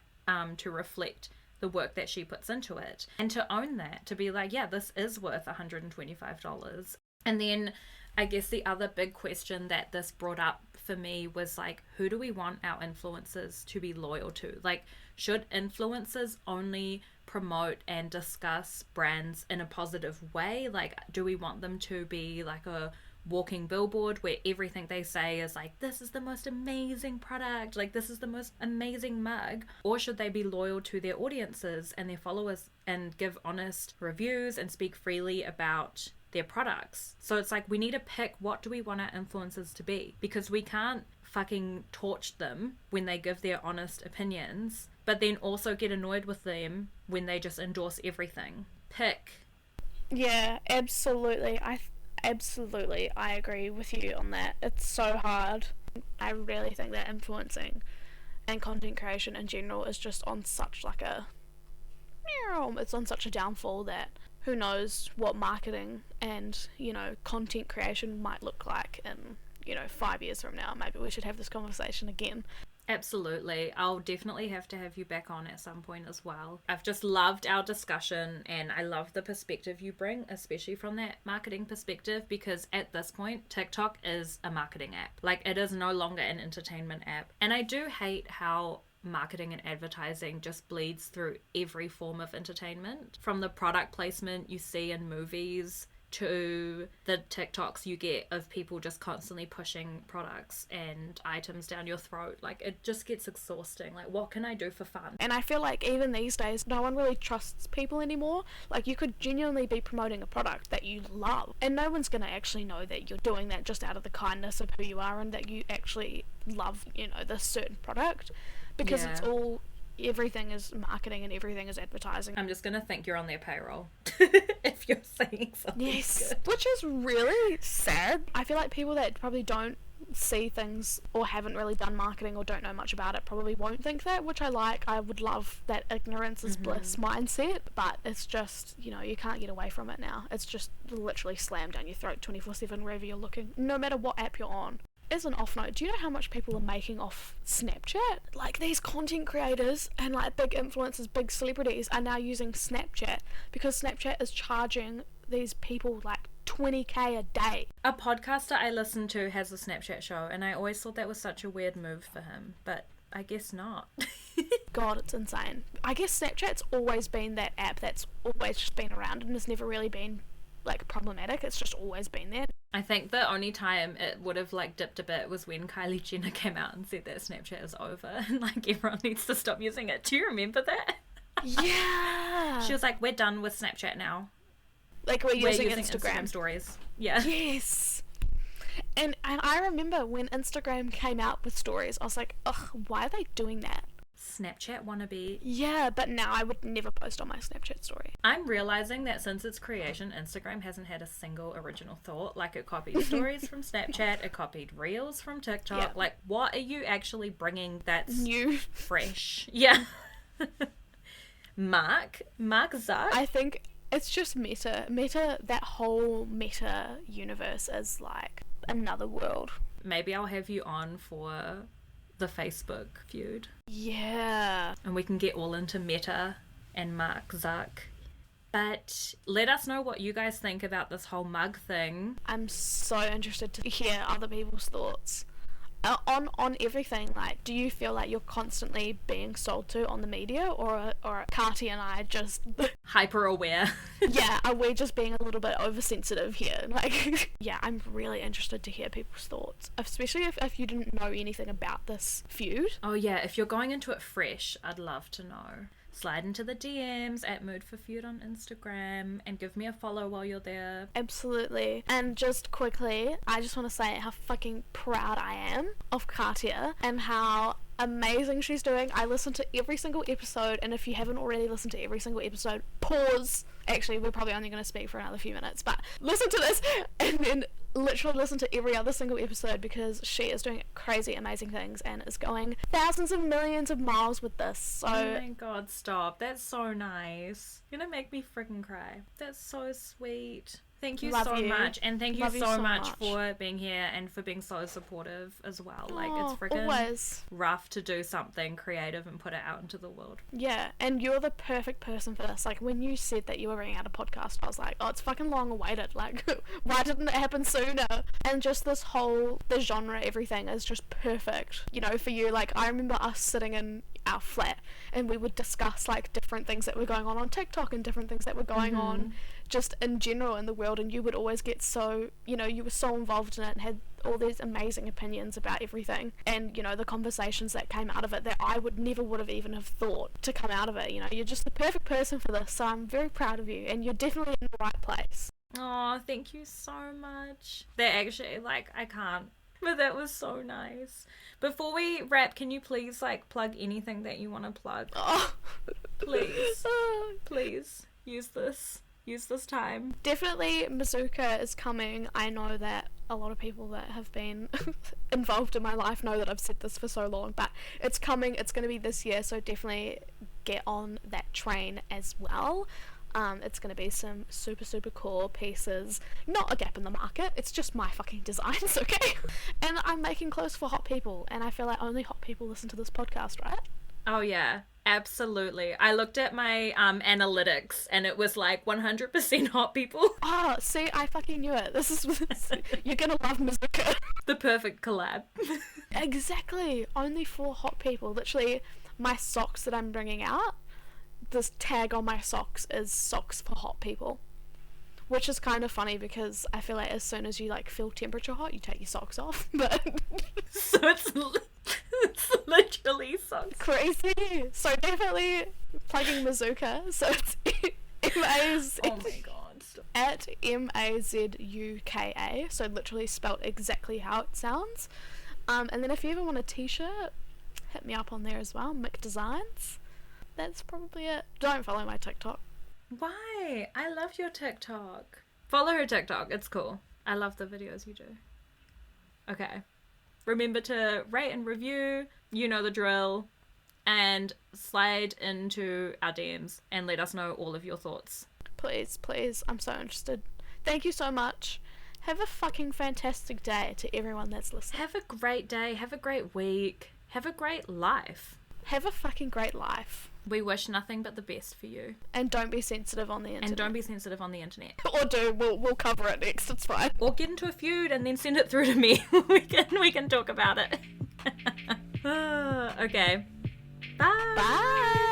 to reflect the work that she puts into it, and to own that, to be like, yeah, this is worth $125. And then I guess the other big question that this brought up for me was like, who do we want our influencers to be loyal to? Like, should influencers only promote and discuss brands in a positive way? Like, do we want them to be like a walking billboard where everything they say is like, this is the most amazing product, like this is the most amazing mug? Or should they be loyal to their audiences and their followers and give honest reviews and speak freely about their products? So it's like, we need to pick, what do we want our influencers to be? Because we can't fucking torch them when they give their honest opinions, but then also get annoyed with them when they just endorse everything. Pick. Yeah, absolutely. Absolutely, I agree with you on that. It's so hard. I really think that influencing and content creation in general is just on such like a... it's on such a downfall that who knows what marketing and, you know, content creation might look like in, you know, 5 years from now. Maybe we should have this conversation again. Absolutely. I'll definitely have to have you back on at some point as well. I've just loved our discussion, and I love the perspective you bring, especially from that marketing perspective, because at this point, TikTok is a marketing app. Like, it is no longer an entertainment app. And I do hate how marketing and advertising just bleeds through every form of entertainment, from the product placement you see in movies to the TikToks you get of people just constantly pushing products and items down your throat. Like, it just gets exhausting. Like, what can I do for fun? And I feel like even these days, no one really trusts people anymore. Like, you could genuinely be promoting a product that you love, and no one's gonna actually know that you're doing that just out of the kindness of who you are and that you actually love, you know, this certain product, because it's all... everything is marketing and everything is advertising. I'm just gonna think you're on their payroll if you're saying something. Yes, good. Which is really sad. I feel like people that probably don't see things or haven't really done marketing or don't know much about it probably won't think that, which I like. I would love that ignorance is bliss mindset, but it's just, you know, you can't get away from it now. It's just literally slammed down your throat 24/7 wherever you're looking, no matter what app you're on. As an off note, do you know how much people are making off Snapchat? Like, these content creators and like big influencers, big celebrities are now using Snapchat because Snapchat is charging these people like $20,000 a day. A podcaster I listen to has a Snapchat show, and I always thought that was such a weird move for him, but I guess not. God, it's insane. I guess Snapchat's always been that app that's always just been around and has never really been like problematic. It's just always been there. I think the only time it would have like dipped a bit was when Kylie Jenner came out and said that Snapchat is over and like everyone needs to stop using it. Do you remember that? Yeah. She was like, we're done with Snapchat now. Like, we're using Instagram stories. Yeah. Yes. And I remember when Instagram came out with stories, I was like, ugh, why are they doing that? Snapchat wannabe. Yeah, but now I would never post on my Snapchat story. I'm realizing that since its creation, Instagram hasn't had a single original thought. Like, it copied stories from Snapchat, it copied reels from TikTok. Yep. Like, what are you actually bringing that's new, fresh? Yeah. Mark Zuck. I think it's just meta. That whole meta universe is like another world. Maybe I'll have you on for the Facebook feud. Yeah. And we can get all into Meta and Mark Zuck. But let us know what you guys think about this whole mug thing. I'm so interested to hear other people's thoughts. On everything, like, do you feel like you're constantly being sold to on the media, or Carty and I just hyper aware? Yeah, are we just being a little bit oversensitive here? Like, yeah, I'm really interested to hear people's thoughts, especially if you didn't know anything about this feud. Oh yeah, if you're going into it fresh, I'd love to know. Slide into the DMs at Mood for Feud on Instagram and give me a follow while you're there. Absolutely. And just quickly, I just want to say how fucking proud I am of Katia and how amazing she's doing. I listened to every single episode, and if you haven't already listened to every single episode, pause. Actually, we're probably only going to speak for another few minutes, but listen to this and then literally listen to every other single episode, because she is doing crazy amazing things and is going thousands of millions of miles with this. So oh my god, stop. That's so nice. You're gonna make me freaking cry. That's so sweet. Thank you so much, and thank you so much for being here and for being so supportive as well. Like, it's freaking rough to do something creative and put it out into the world. Yeah, and you're the perfect person for this. Like, when you said that you were bringing out a podcast, I was like, oh, it's fucking long awaited. Like, why didn't it happen sooner? And just the genre, everything is just perfect, you know, for you. Like, I remember us sitting in our flat and we would discuss like different things that were going on TikTok and different things that were going on just in general in the world, and you would always get so, you know, you were so involved in it and had all these amazing opinions about everything, and you know, the conversations that came out of it that I never would have even have thought to come out of it. You know, you're just the perfect person for this, so I'm very proud of you, and you're definitely in the right place. Oh, thank you so much. That actually, like, I can't, but that was so nice. Before we wrap, can you please like plug anything that you want to plug? Oh. Please. Please use this time. Definitely Mazuka is coming. I know that a lot of people that have been involved in my life know that I've said this for so long, but it's coming. It's going to be this year, so definitely get on that train as well. It's going to be some super, super cool pieces. Not a gap in the market, it's just my fucking designs, okay? And I'm making clothes for hot people, and I feel like only hot people listen to this podcast, right? Oh yeah, absolutely. I looked at my analytics, and it was like 100% hot people. Oh, see, I fucking knew it. You're gonna love Mizuka. The perfect collab. Exactly, only for hot people. Literally, my socks that I'm bringing out, this tag on my socks is socks for hot people, which is kind of funny because I feel like as soon as you like feel temperature hot, you take your socks off. But so it's literally socks. Crazy. So definitely plugging Mazuka. So it's M-A-Z. Oh my god. Stop. At M-A-Z-U-K-A. So literally spelled exactly how it sounds. And then if you ever want a t-shirt, hit me up on there as well. Mick Designs. That's probably it. Don't follow my TikTok. Why? I love your TikTok. Follow her TikTok. It's cool. I love the videos you do. Okay. Remember to rate and review. You know the drill. And slide into our DMs and let us know all of your thoughts. Please, please. I'm so interested. Thank you so much. Have a fucking fantastic day to everyone that's listening. Have a great day. Have a great week. Have a great life. Have a fucking great life. We wish nothing but the best for you. And don't be sensitive on the internet. Or do. We'll cover it next. It's fine. Or get into a feud and then send it through to me. we can talk about it. Okay. Bye. Bye.